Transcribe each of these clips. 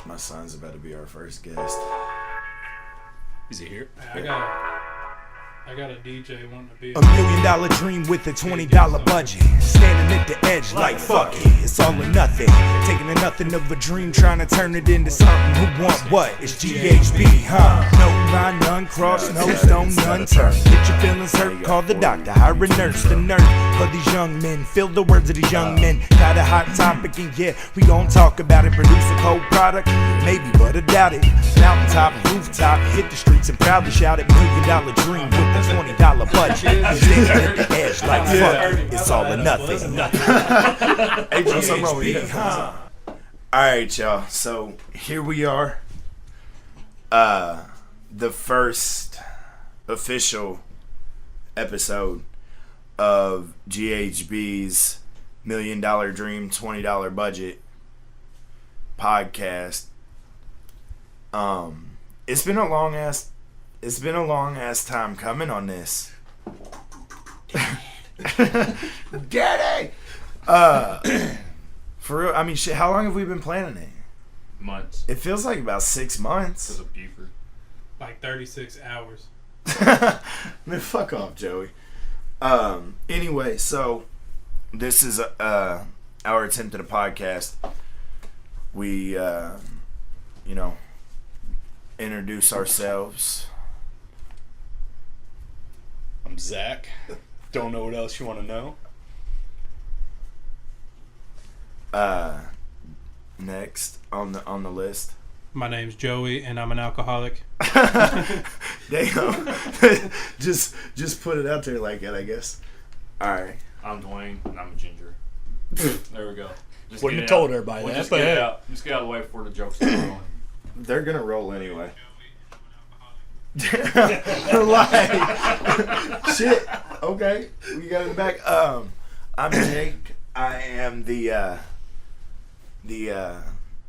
My son's about to be our first guest. Is he here? I got a DJ wanting to be $1 million dream with a $20 budget. Standing at the edge like fuck it, it's all or nothing. Taking a nothing of a dream, trying to turn it into something. Who want what? It's GHB, huh? No line, none cross, no stone, none turn. Get your feelings hurt, call the doctor, hire a nurse, the nurse. For these young men, feel the words of these young men. Got a hot topic and yeah, we gon' talk about it. Produce a cold product, maybe, but I doubt it. Mountaintop, rooftop, hit the streets and proudly shout it. $1 million dream with a $20 budget. Standing at the edge like fuck it, it's all or nothing. Alright, y'all. So here we are. The first official episode of GHB's $1 Million Dream, $20 Budget podcast. It's been a long ass time coming on this. Daddy! For real, I mean, shit, how long have we been planning it? Months. It feels like about 6 months. Because of Buford. like 36 hours. Man, fuck off, Joey. Anyway, so this is our attempt at a podcast. We, introduce ourselves. I'm Zach. Don't know what else you want to know. Next on the list. My name's Joey, and I'm an alcoholic. Damn. just put it out there like that, I guess. All right. I'm Dwayne, and I'm a ginger. There we go. Just Wouldn't have told everybody that. Just get it out. Just get out of the way before the jokes start rolling. They're gonna roll anyway. Shit. Okay. We got it in the back. I'm Jake. I am the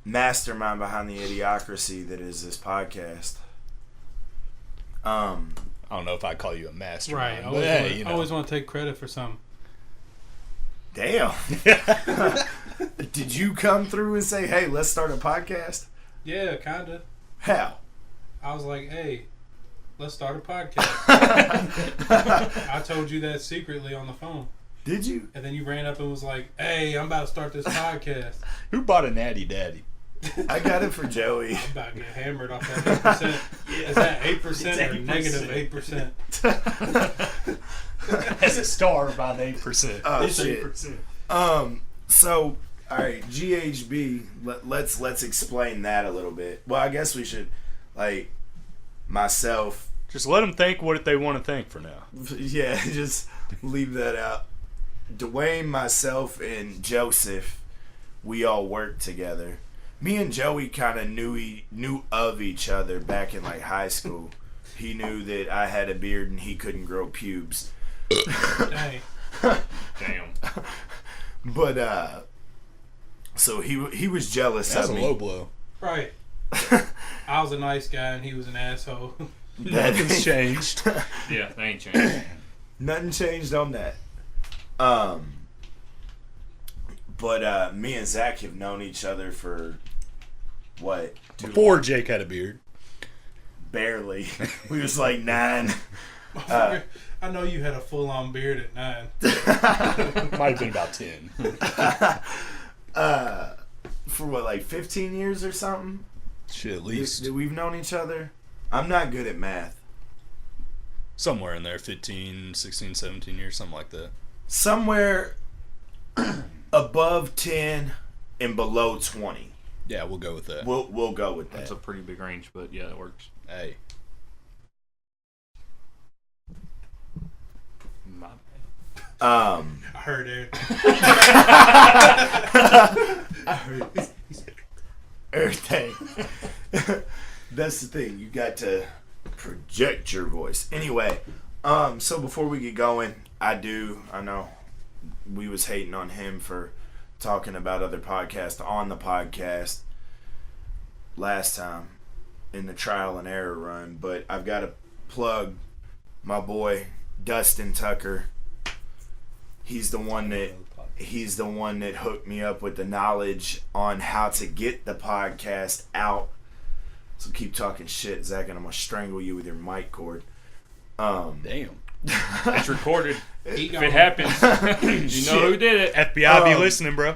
mastermind behind the idiocracy that is this podcast. I don't know if I'd call you a mastermind. Right. But hey, I always want to take credit for something. Damn. Did you come through and say, hey, let's start a podcast? Yeah, kind of. How? I was like, hey, let's start a podcast. I told you that secretly on the phone. Did you? And then you ran up and was like, hey, I'm about to start this podcast. Who bought a Natty Daddy? I got it for Joey. I'm about to get hammered off that 8%. Is that 8% or negative 8%? As a star by the 8%. Oh, it's shit. 8%. So, all right, GHB. Let's explain that a little bit. Well, I guess we should, myself. Just let them think what they want to think for now. Yeah, just leave that out. Dwayne, myself, and Joseph, we all work together. Me and Joey kind of knew of each other back in high school. He knew that I had a beard and he couldn't grow pubes. Dang. Damn. But so he was jealous That's of a me. low blow. Right. I was a nice guy and he was an asshole. Nothing's changed. Yeah, they ain't changed. Nothing changed on that. But me and Zach have known each other for what? Before Jake had a beard. Barely. We was 9. I know you had a full-on beard at 9. Might have been about 10. For what, 15 years or something? Shit, at least. We've known each other. I'm not good at math. Somewhere in there, 15, 16, 17 years, something like that. Somewhere above 10 and below 20. Yeah, we'll go with that. We'll go with that. That's a pretty big range, but yeah, it works. Hey. My bad. I heard it. I heard everything. That's the thing. You got to project your voice. Anyway, so before we get going, I know we was hating on him for talking about other podcasts on the podcast last time in the trial and error run, but I've got to plug my boy Dustin Tucker. He's the one that he's the one that hooked me up with the knowledge on how to get the podcast out. So keep talking shit, Zach, and I'm gonna strangle you with your mic cord. Damn. It's recorded. If it happens, you know who did it. FBI be listening, bro.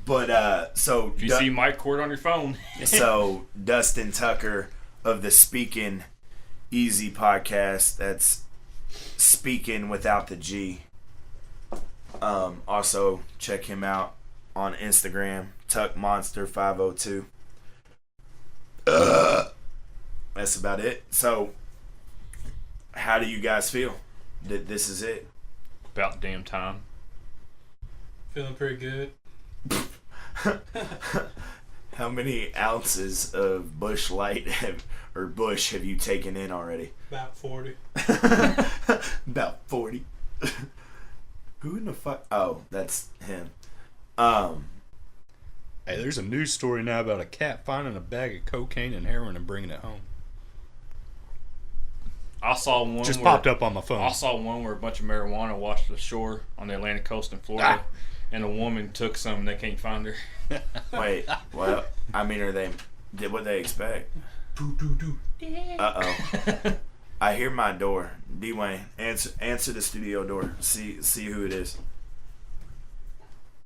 But so If you see mic cord on your phone. So Dustin Tucker of the Speaking Easy podcast. That's speaking without the G. Also check him out on Instagram, TuckMonster502. That's about it. So, how do you guys feel that this is it? About damn time. Feeling pretty good. How many ounces of Bush Light have you taken in already? About 40. About 40. Who in the fuck? Oh, that's him. Hey, there's a news story now about a cat finding a bag of cocaine and heroin and bringing it home. I saw one. Just popped up on my phone. I saw one where a bunch of marijuana washed ashore on the Atlantic coast in Florida, and a woman took some and they can't find her. Wait, well, I mean, did what they expect? Uh-oh. I hear my door. D-Wayne, answer the studio door. See who it is.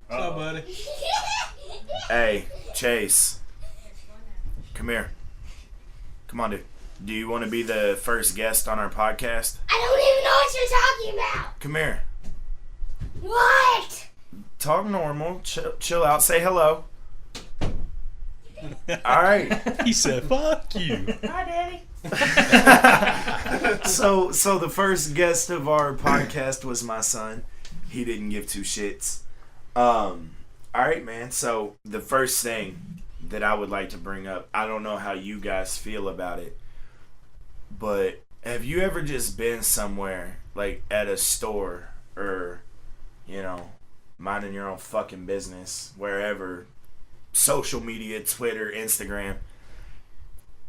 What's up, buddy? Hey, Chase. Come here. Come on, dude. Do you want to be the first guest on our podcast? I don't even know what you're talking about. Come here. What? Talk normal. Chill out. Say hello. All right. He said, "Fuck you." Hi, Daddy. So the first guest of our podcast was my son. He didn't give two shits. All right, man. So the first thing that I would like to bring up, I don't know how you guys feel about it, but have you ever just been somewhere, like at a store or, minding your own fucking business, wherever, social media, Twitter, Instagram,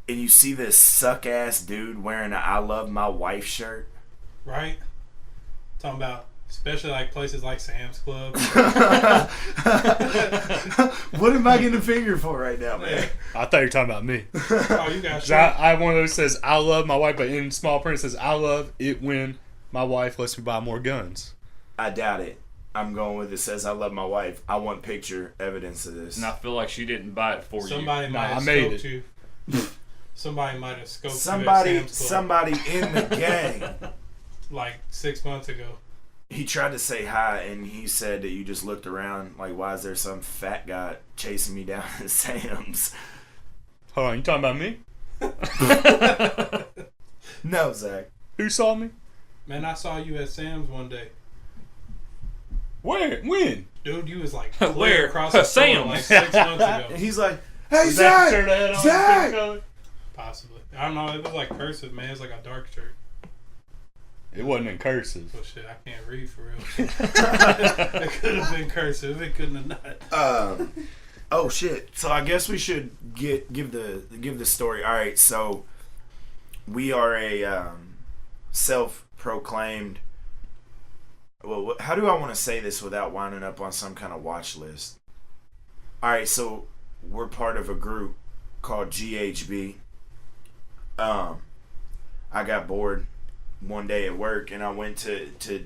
and you see this suck-ass dude wearing an I Love My Wife shirt? Right? Talking about, especially like places like Sam's Club. What am I getting a finger for right now, man? I thought you were talking about me. Oh, you got 'Cause shit. I have one of those that says, "I love my wife," but in small print it says, "I love it when my wife lets me buy more guns." I doubt it. I'm going with it says I love my wife. I want picture evidence of this. And I feel like she didn't buy it for you. Somebody might I have made scoped you. Somebody might have scoped you at Somebody Sam's Club somebody in the gang. like 6 months ago. He tried to say hi and he said that you just looked around like, why is there some fat guy chasing me down at Sam's? Hold on, you talking about me? No, Zach. Who saw me? Man, I saw you at Sam's one day. Where? When? Dude, you was like Where? clear across the store Sam's. like 6 months And ago. he's like, hey, Was that the shirt I Zach! had on? Zach! Color? Possibly. I don't know. It was like cursive, man. It was like a dark shirt. It wasn't in cursive. Well, shit, I can't read for real. It could have been cursive. It couldn't have not. Oh shit! So I guess we should give the story. All right, so we are a self-proclaimed. Well, how do I want to say this without winding up on some kind of watch list? All right, so we're part of a group called GHB. I got bored one day at work and I went to This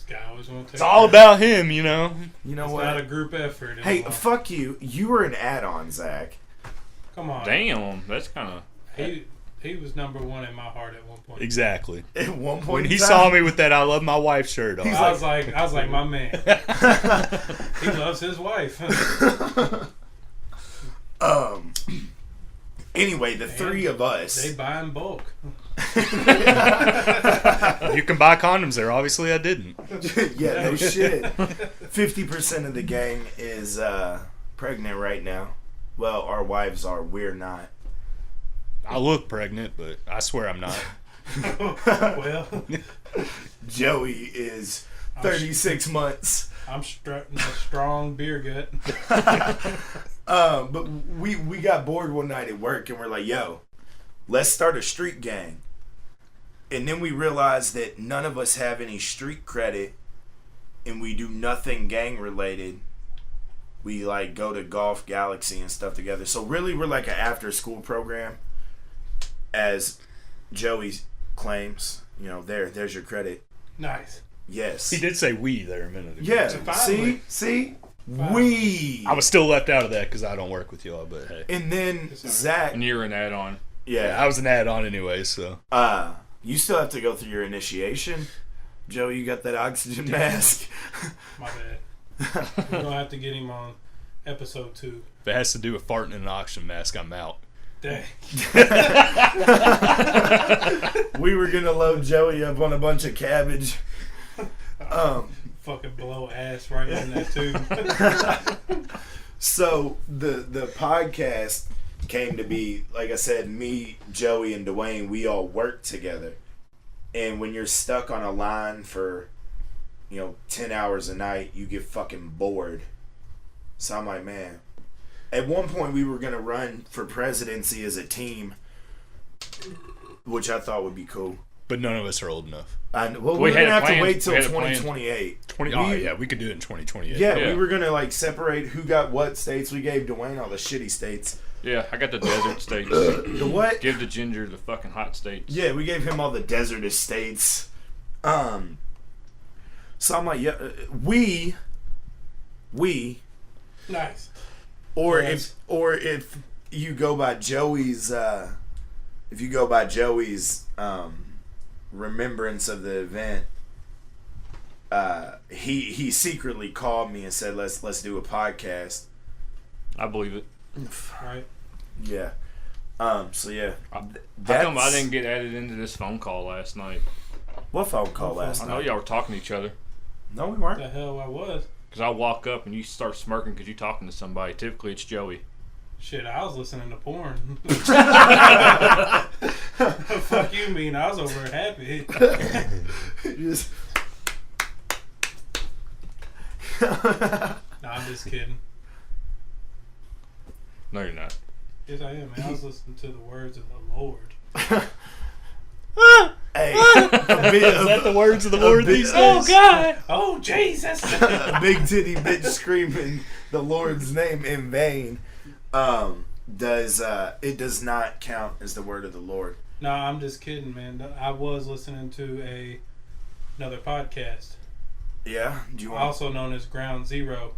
guy always want to. It's all about him, you know. you know It's what? not a group effort. Hey, anymore. fuck you! You were an add-on, Zach. Come on. Damn, that's kind of. He was number one in my heart at one point. Exactly. At one point, When in he time, saw me with that "I love my wife" shirt on, I was like, my man. He loves his wife. Anyway, the three of us. They buy in bulk. you can buy condoms there. Obviously, I didn't. Yeah, no shit. 50% of the gang is pregnant right now. Well, our wives are. We're not. I look pregnant, but I swear I'm not. Well, Joey is 36 months. I'm strutting a strong beer gut. But we got bored one night at work and we're like, yo, let's start a street gang. And then we realized that none of us have any street credit and we do nothing gang related. We like go to Golf Galaxy and stuff together. So really, we're like an after school program, as Joey claims. You know, there's your credit. Nice. Yes. He did say we there a minute ago. Yeah. Finally. See, we. I was still left out of that because I don't work with y'all, but hey. And then Zach. And you're an add-on. Yeah, I was an add-on anyway, so. You still have to go through your initiation. Joe, you got that oxygen mask. My bad. We're gonna have to get him on episode 2. If it has to do with farting in an oxygen mask, I'm out. Dang. We were gonna load Joey up on a bunch of cabbage. Fucking blow ass right in that tube. So the podcast came to be, like I said, me, Joey, and Dwayne, we all work together. And when you're stuck on a line for, 10 hours a night, you get fucking bored. So I'm like, man. At one point, we were going to run for presidency as a team, which I thought would be cool. But none of us are old enough. We're going to have to wait till 2028. We could do it in 2028. Yeah, we were going to separate who got what states. We gave Dwayne all the shitty states. Yeah, I got the desert states. The what? Give the ginger the fucking hot states. Yeah, we gave him all the desert estates. So I'm like, yeah, we. Nice. Or Yes. if you go by Joey's, remembrance of the event, he secretly called me and said, let's do a podcast. I believe it. Right. Yeah. So yeah. How come I didn't get added into this phone call last night? What phone call last I night? know y'all were talking to each other. No, we What weren't. the hell I was? Because I walk up and you start smirking because you're talking to somebody. Typically, it's Joey. Shit, I was listening to porn. Fuck you mean? I was over happy. Just- Nah, I'm just kidding. No, you're not. Yes, I am, man. I was listening to the words of the Lord. Hey, Is that the words of the Lord big- these days? Oh, God! Oh, Jesus! a big titty bitch screaming the Lord's name in vain. It does not count as the word of the Lord. No, I'm just kidding, man. I was listening to another podcast, Yeah. Do you want? also known as Ground Zero.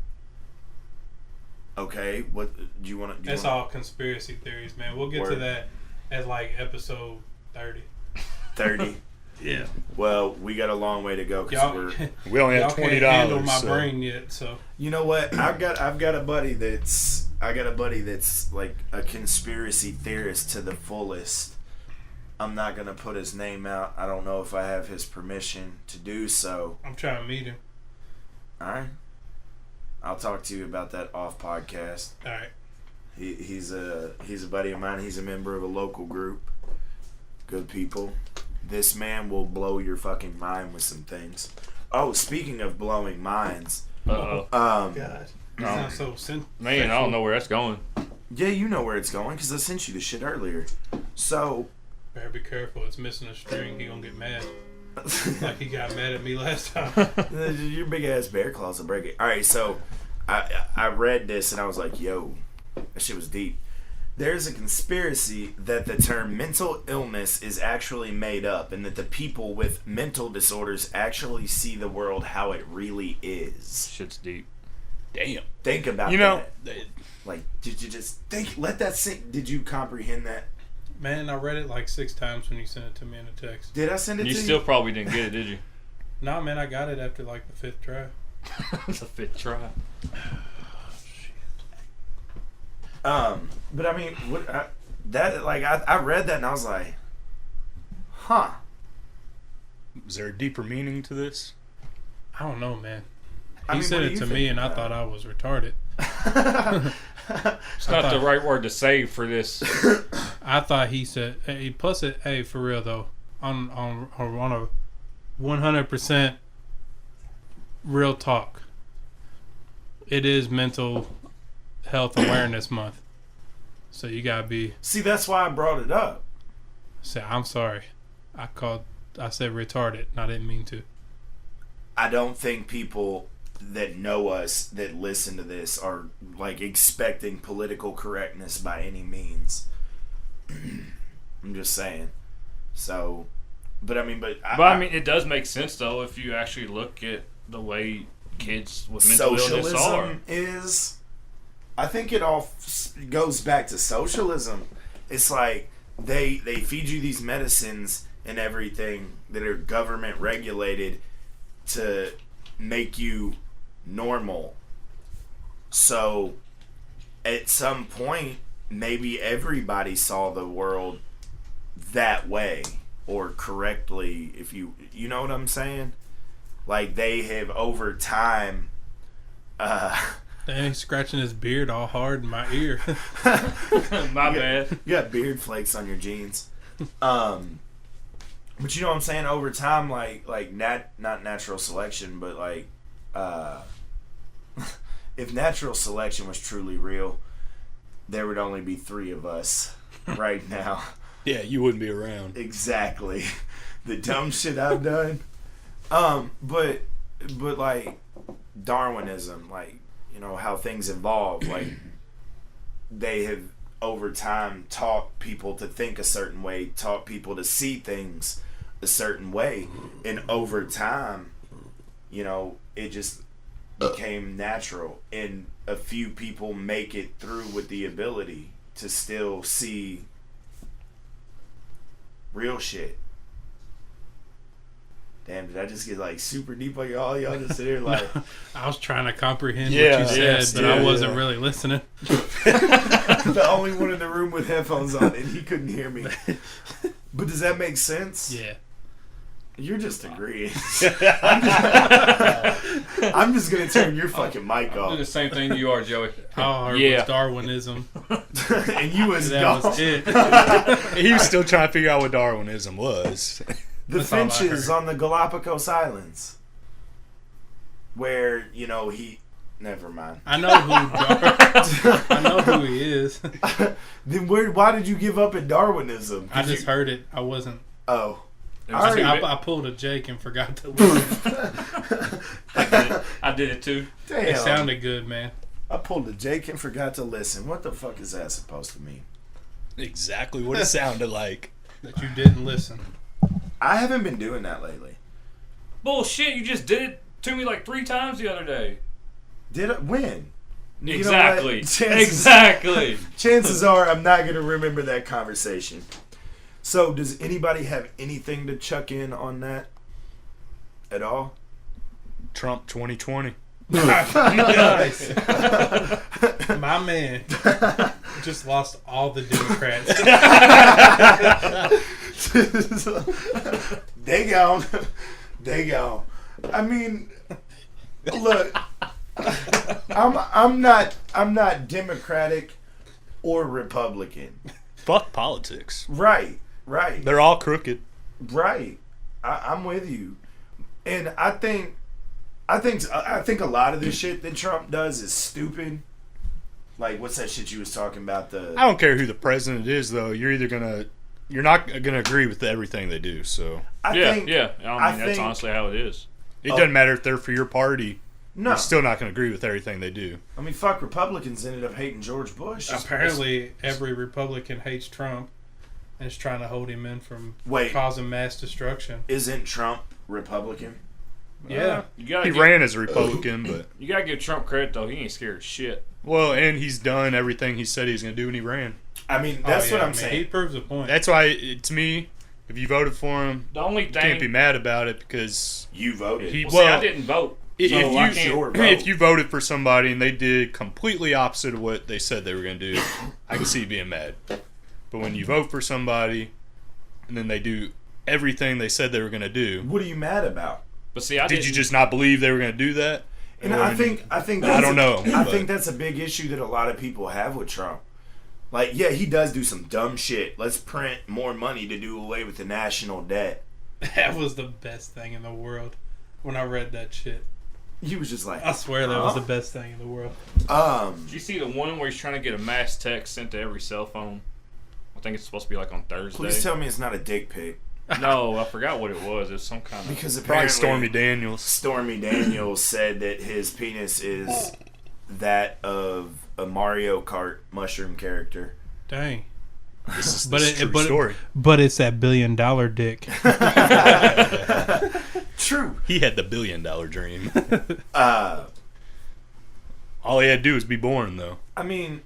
Okay. What do you want to? That's all conspiracy theories, man. We'll get to Word. that at episode 30. 30. Yeah. Well, we got a long way to go because Y'all, we're. We only y'all have can't $20. handle my so. brain yet, so You know what? I've got a buddy that's like a conspiracy theorist to the fullest. I'm not gonna put his name out. I don't know if I have his permission to do so. I'm trying to meet him. All right. I'll talk to you about that off podcast. All right. He's a buddy of mine. He's a member of a local group. Good people. This man will blow your fucking mind with some things. Oh, speaking of blowing minds, Uh-oh. God. Oh. Sounds so Man, I don't know where that's going. yeah, you know where it's going because I sent you the shit earlier. So, Better be careful. It's missing a string. He gonna get mad. Like he got mad at me last time. your big ass bear claws will break it. All right, so I read this and I was like, yo, that shit was deep. There's a conspiracy that the term mental illness is actually made up and that the people with mental disorders actually see the world how it really is. Shit's deep. Damn. Think about You know, that. Like, did you just think? Let that sink. Did you comprehend that? Man, I read it 6 times when you sent it to me in a text. Did I send it You to still you? probably didn't get it, did you? Nah, man, I got it after the 5th try. It's a fifth try. But I mean, I read that and I was like, huh. is there a deeper meaning to this? I don't know, man. I He mean, sent what it do you to think me, and I about thought I was retarded. It's not the right word to say for this. I thought he said. Hey, plus, hey, for real though, on a 100% real talk, it is Mental Health Awareness Month, so you gotta be. See, that's why I brought it up. Say, I'm sorry. I said retarded, and I didn't mean to. I don't think people that know us, that listen to this, are like expecting political correctness by any means. I'm just saying. So, but I mean, it does make sense though if you actually look at the way kids with mental illness are. Socialism is, I think it all goes back to socialism. It's like they feed you these medicines and everything that are government regulated to make you normal. So at some point, maybe everybody saw the world that way, or correctly, if you know what I'm saying. Like they have over time. Dang, he's scratching his beard all hard in my ear. My bad. You got beard flakes on your jeans. But you know what I'm saying? Over time, not natural selection, but like, if natural selection was truly real, there would only be 3 of us right now. Yeah, you wouldn't be around. Exactly. The dumb shit I've done. But like Darwinism, like, you know, how things evolve, like they have over time taught people to think a certain way, taught people to see things a certain way, and over time, you know, it just became natural, and a few people make it through with the ability to still see real shit. Damn, did I just get like super deep on y'all? Y'all just sit here like... I was trying to comprehend Yeah, what you said, but I wasn't really listening. The only one in the room with headphones on, and he couldn't hear me. But does that make sense? Yeah. You're just agreeing. I'm just gonna turn your fucking mic Do off. the same thing you are, Joey. All I heard Yeah. was Darwinism. And you was That gone. was it. He was still trying to figure out what Darwinism was. The That's all I finches heard. on the Galapagos Islands, where, you know, he... Never mind. I know I know who he is. Then why did you give up at Darwinism? I just heard it. I wasn't. Oh. I pulled a Jake and forgot to listen. I did it too. Damn. It sounded good, man. I pulled a Jake and forgot to listen. What the fuck is that supposed to mean? Exactly what it sounded like. That you didn't listen. I haven't been doing that lately. Bullshit! You just did it to me like 3 times the other day. Did I? When? You know Exactly. what? Exactly. Chances are I'm not going to remember that conversation. So, does anybody have anything to chuck in on that at all? Trump 2020. Nice. My man just lost all the Democrats. They gone. They gone. I mean, look, I'm not Democratic or Republican. Fuck politics. Right. They're all crooked. Right. I'm with you. And I think a lot of the shit that Trump does is stupid. Like, what's that shit you was talking about? I don't care who the president is, though. You're not gonna agree with everything they do. So I mean, that's honestly how it is. it doesn't matter if they're for your party. No. You're still not gonna agree with everything they do. I mean, fuck, Republicans ended up hating George Bush. Apparently, every Republican hates Trump and is trying to hold him in from causing mass destruction. Isn't Trump Republican? Yeah. He ran as a Republican, but You gotta give Trump credit though. He ain't scared of shit. well, and he's done everything he said he was gonna do when he ran. I mean, that's what I'm saying. He proves a point. That's why, to me, if you voted for him, The only you can't be thing mad about it because You voted. he. well, see, I didn't vote. So I can't. If you voted for somebody and they did completely opposite of what they said they were going to do, I can see you being mad. But when you vote for somebody and then they do everything they said they were going to do, What are you mad about? But see, I did didn't. you just not believe they were going to do that? And Or I did think I that's don't know. I but- think that's a big issue that a lot of people have with Trump. Like, yeah, he does do some dumb shit. Let's print more money to do away with the national debt. That was the best thing in the world when I read that shit. He was just like, I swear that was the best thing in the world. Did you see the one where he's trying to get a mass text sent to every cell phone? I think it's supposed to be like on Thursday. Please tell me it's not a dick pic. No, I forgot what it was. It's some kind of. Because Probably apparently Stormy Daniels. Stormy Daniels said that his penis is that of a Mario Kart mushroom character. Dang. This is But the true but story. but it's that $1 billion dick. True. He had the $1 billion dream. Uh, All he had to do was be born, though. I mean,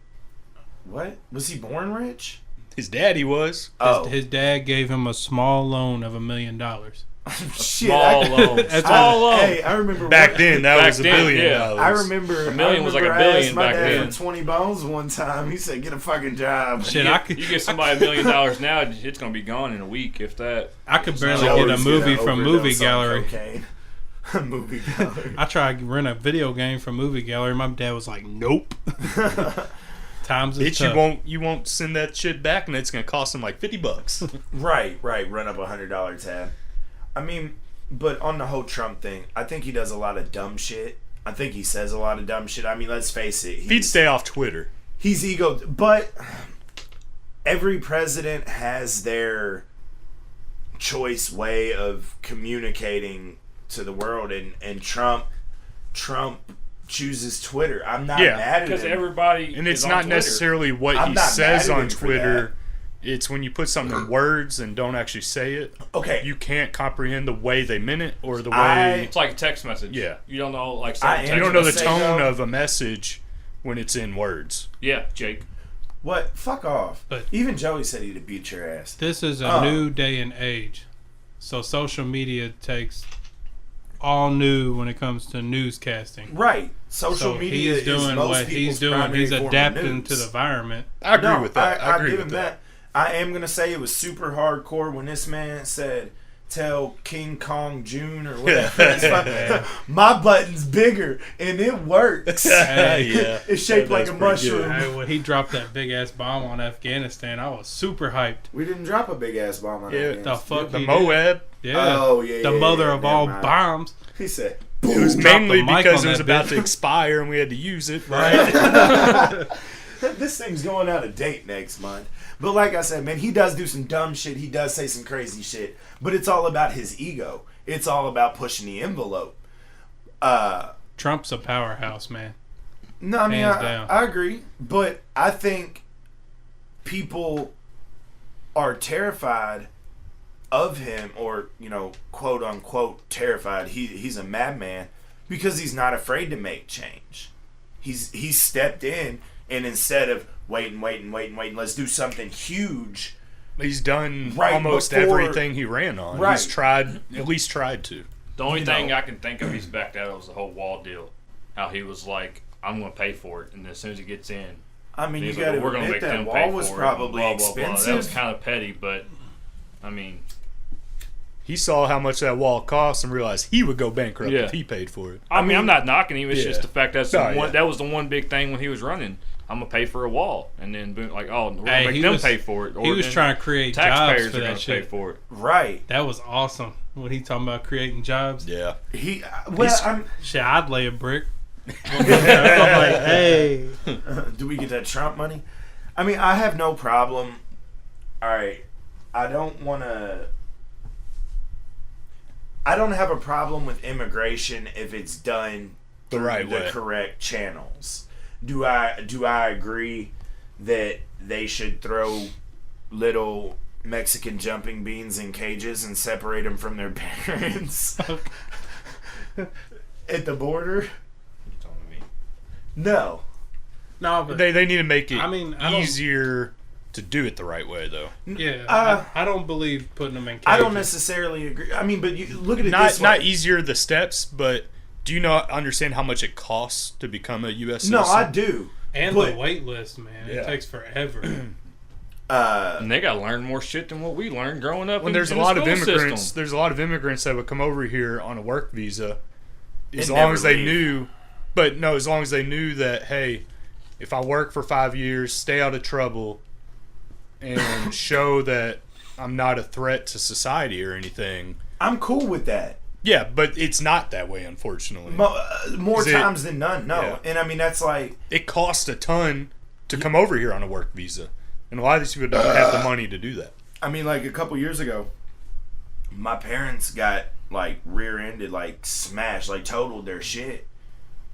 what? Was he born rich? His daddy was. Oh, His dad gave him a small loan of $1 million. shit. Small loan. Small loan. Hey, I remember Back one- then, that Back was $1 then, billion. yeah. I remember $1 million was like $1 I billion asked my back dad then. for 20 bones one time. He said, "Get a fucking job." Shit, I could You get somebody $1 million now, it's gonna be gone in a week, if that. I could barely Joey's get a movie gonna from overdose Movie on Gallery. cocaine. Movie Gallery. I tried to rent a video game from Movie Gallery. My dad was like, "Nope." Times is Bitch, tough. you won't send that shit back, and it's gonna cost him like $50. Right. Run up $100 tab. I mean, but on the whole Trump thing, I think he does a lot of dumb shit. I think he says a lot of dumb shit. I mean, let's face it. If he'd stay off Twitter. He's ego, but every president has their choice way of communicating to the world, and Trump chooses Twitter. I'm not Yeah, mad at Because him. everybody. And is it's on not Twitter. necessarily what I'm he not says mad at on him for Twitter. It's when you put something in words and don't actually say it. Okay. You can't comprehend the way they meant it or the way. I- It's like a text message. Yeah. You don't know, like. I certain am you don't text know the message. tone though- of a message when it's in words. Yeah, Jake. What? Fuck off. But- Even Joey said he'd beat your ass. This is a Oh. new day and age, so social media takes all new when it comes to newscasting. Right. Social So media he's doing is most what he's people's doing. primary He's form of adapting to news. the environment. I agree No, with that. I agree give with him that. I am gonna say it was super hardcore when this man said, "Tell King Kong June" or whatever. It's fine. My button's bigger and it works. Yeah. It's shaped like That's a pretty good. mushroom. Hey, when he dropped that big ass bomb on Afghanistan, I was super hyped. We didn't drop a big ass bomb on Yeah, that. The fuck The he Moab. did. Yeah. Oh yeah. The yeah, mother yeah, of never all mind. bombs. He said, It was Drop the mainly mic because on it was that about bitch. to expire and we had to use it. Right. "This thing's going out of date next month." But like I said, man, he does do some dumb shit. He does say some crazy shit. But it's all about his ego. It's all about pushing the envelope. Trump's a powerhouse, man. No, I mean, Hands down. I agree. But I think people are terrified of him, or, quote unquote terrified. He's a madman because he's not afraid to make change. He's stepped in, and instead of waiting, let's do something huge. He's done Right almost before- everything he ran on. Right. He's tried, at least tried to. The only You thing know. I can think of he's backed out of was the whole wall deal. How he was like, I'm going to pay for it. And then as soon as he gets in, I mean, you he's got like, to we're going to admit make that them wall pay was for it. probably and blah, blah, blah. expensive. That was kind of petty, but I mean, He saw how much that wall cost and realized he would go bankrupt Yeah. if he paid for it. I mean, I'm not knocking him. It's Yeah. just the fact that's No, yeah. that was the one big thing when he was running. I'm gonna pay for a wall, and then boom, like, oh, we're gonna Hey, make he them was- pay for it. He was then trying to create jobs taxpayers for are gonna that pay shit. for it. Right. That was awesome. What he talking about creating jobs? Yeah. Shit, I'd lay a brick. I'm like, hey. Do we get that Trump money? I mean, I have no problem. All right, I don't have a problem with immigration if it's done The right through the way. correct channels. Do I agree that they should throw little Mexican jumping beans in cages and separate them from their parents at the border? No. No, but They need to make it I mean, I don't- easier to do it the right way, though. yeah, I don't believe putting them in cages. I don't necessarily agree. I mean, but you look at it Not this way. not easier the steps, but do you not understand how much it costs to become a U.S. No, citizen? I do. And but, the wait list, man. Yeah. It takes forever. And they gotta learn more shit than what we learned growing up. When in, there's a in the lot of school immigrants, system. there's a lot of immigrants that would come over here on a work visa, as And long never as they leave. knew. But no, as long as they knew that, hey, if I work for 5 years, stay out of trouble, and show that I'm not a threat to society or anything. I'm cool with that. Yeah, but it's not that way, unfortunately. More Is it- times than none, no. Yeah. And I mean, that's like, It costs a ton to come over here on a work visa, and a lot of these people don't have the money to do that. I mean, like a couple years ago, my parents got like rear-ended, like smashed, like totaled their shit.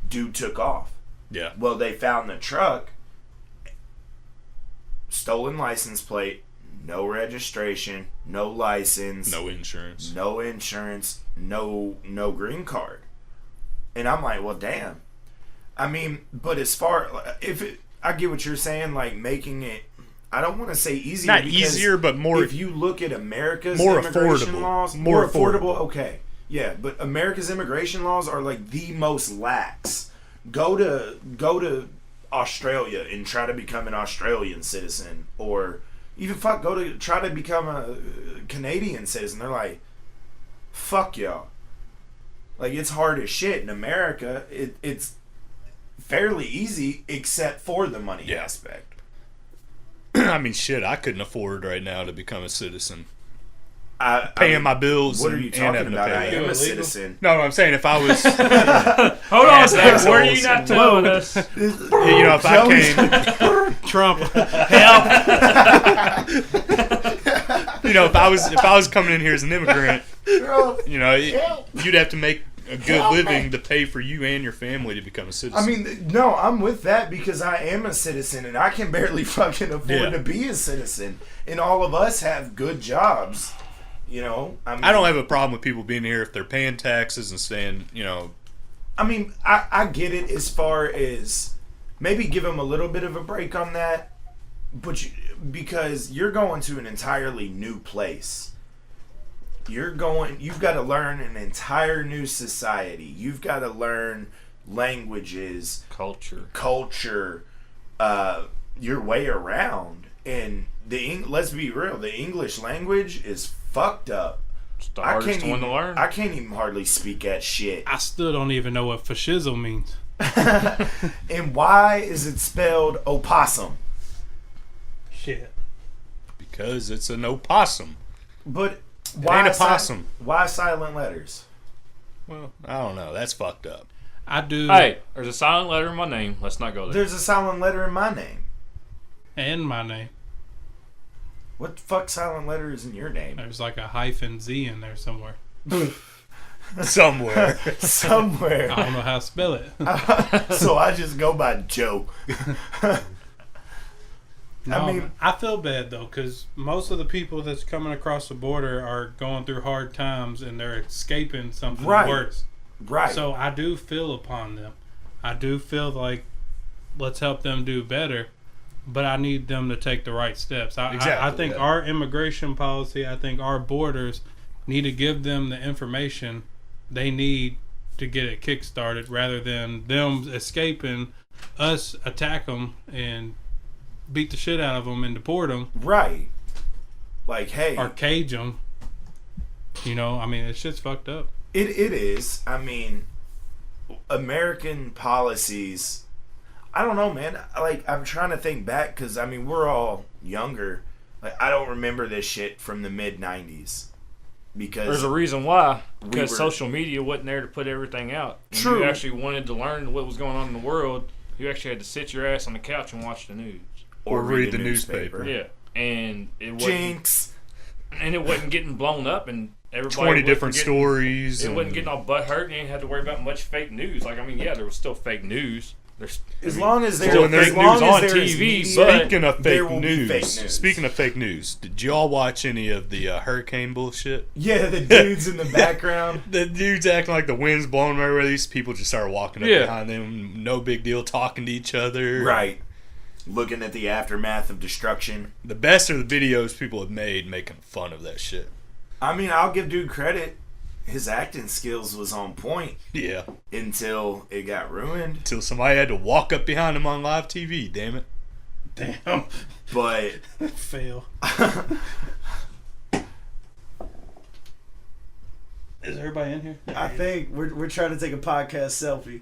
Dude took off. Yeah. Well, they found the truck, stolen license plate, no registration, no license, No insurance. no green card. And I'm like, well, damn. I mean, but as far I get what you're saying, like making it. I don't want to say easier. Not easier, but more. If you look at America's more immigration affordable. laws, More affordable. affordable. Okay, yeah, but America's immigration laws are like the most lax. Go to Australia and try to become an Australian citizen, or even go to try to become a Canadian citizen. They're like, fuck y'all. Like, it's hard as shit. In America, it's fairly easy except for the money aspect. I mean, shit, I couldn't afford right now to become a citizen. Paying my bills. What are you and talking having to about? pay I that. am a Illegal? citizen. No, I'm saying if I was, Hold on, Zach. Where are you not telling us? if I came, Trump. Help. if I was coming in here as an immigrant, you'd have to make a good living to pay for you and your family to become a citizen. I mean, no, I'm with that because I am a citizen and I can barely fucking afford to be a citizen. And all of us have good jobs. I mean, I don't have a problem with people being here if they're paying taxes and staying, I mean, I get it as far as maybe give them a little bit of a break on that, but because you're going to an entirely new place. You've got to learn an entire new society. You've got to learn languages, culture, your way around. And let's be real, the English language is fucked up. It's the hardest one to learn. I can't even hardly speak that shit. I still don't even know what fascism means. And why is it spelled opossum? Shit. because it's an opossum. But It ain't a possum. Why silent letters? Well, I don't know. That's fucked up. I do. Hey, there's a silent letter in my name. Let's not go there. There's a silent letter in my name. And my name. What the fuck silent letter is in your name? There's like a hyphen Z in there somewhere. Somewhere. Somewhere. I don't know how to spell it. So I just go by Joe. No, I mean, I feel bad though, because most of the people that's coming across the border are going through hard times and they're escaping something Right. worse. right. So I do feel upon them. I do feel like let's help them do better, but I need them to take the right steps. I Exactly, think yeah. our immigration policy, I think our borders need to give them the information they need to get it kick-started rather than them escaping, us attack them and beat the shit out of them and deport them. Right. Like, hey. Or cage them. You know, I mean, it's shit's fucked up. It is. I mean, American policies. I don't know, man. Like, I'm trying to think back because, I mean, we're all younger. Like, I don't remember this shit from the mid-90s. Because There's a reason why. Because were- social media wasn't there to put everything out. When True. you actually wanted to learn what was going on in the world, you actually had to sit your ass on the couch and watch the news. Or read the newspaper. Yeah. And it wasn't, Jinx. and it wasn't getting blown up and everybody 20 wasn't different getting- stories. It and- wasn't getting all butthurt and you didn't have to worry about much fake news. Like, I mean, yeah, there was still fake news. As long as Still, there's fake long news as on there is TV, media, but Speaking of there fake will be news, fake news. speaking of fake news, did y'all watch any of the hurricane bullshit? Yeah, the dudes in the background. The dudes acting like the wind's blowing them everywhere. These people just started walking up Yeah. behind them, no big deal, talking to each other. Right. Looking at the aftermath of destruction. The best are the videos people have made making fun of that shit. I mean, I'll give dude credit. His acting skills was on point Yeah. until it got ruined. Until somebody had to walk up behind him on live TV, damn it. Damn. But Fail. Is everybody in here? I think we're trying to take a podcast selfie.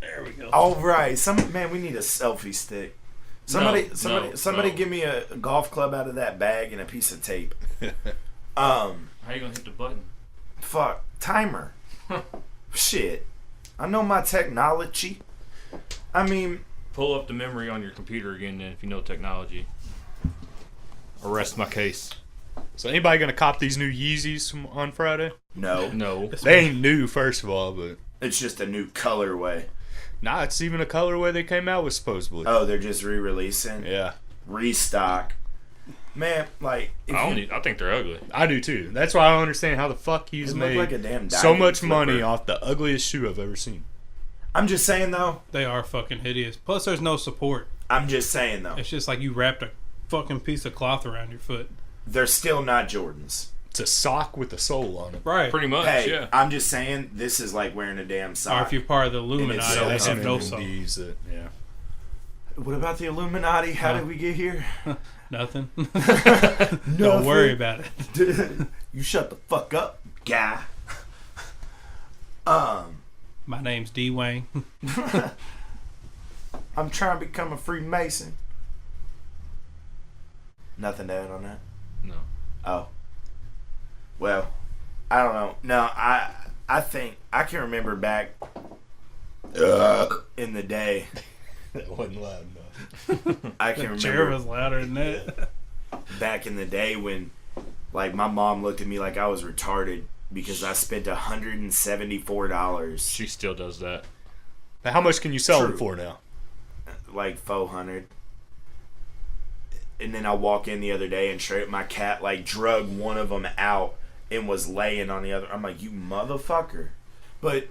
There we go. All right, man, we need a selfie stick. Somebody, no. give me a golf club out of that bag and a piece of tape. How you going to hit the button? Fuck timer. Shit, I know my technology. I mean, Pull up the memory on your computer again then if you know technology. Or rest my case. So anybody gonna cop these new Yeezys on Friday? No. No. They ain't new, first of all, but It's just a new colorway. nah, it's even a colorway they came out with supposedly. Oh, they're just re-releasing? Yeah, Restock. Man, like... if you- I think they're ugly. I do too. That's why I don't understand how the fuck he's It look made like a damn so diving much flipper. money off the ugliest shoe I've ever seen. I'm just saying, though. They are fucking hideous. Plus, there's no support. I'm just saying, though. It's just like you wrapped a fucking piece of cloth around your foot. They're still not Jordans. It's a sock with a sole on it. Right. Pretty much, Hey, yeah. I'm just saying, this is like wearing a damn Or sock. if you're part of the it's Illuminati, so they heavy. have no soul. These that, yeah. What about the Illuminati? How did we get here? Nothing. Nothing. Don't worry about it. You shut the fuck up, guy. My name's D. Wayne. I'm trying to become a Freemason. Nothing to add on that? No. Oh. Well, I don't know. No, I think I can remember back in the day. That wasn't loud enough. I can Chair remember was louder than that. back in the day when, like, my mom looked at me like I was retarded because I spent $174, She still does that. Now, how much can you sell True. them for now? like 400. And then I walk in the other day and straight my cat like drug one of them out and was laying on the other. I'm like, you motherfucker. But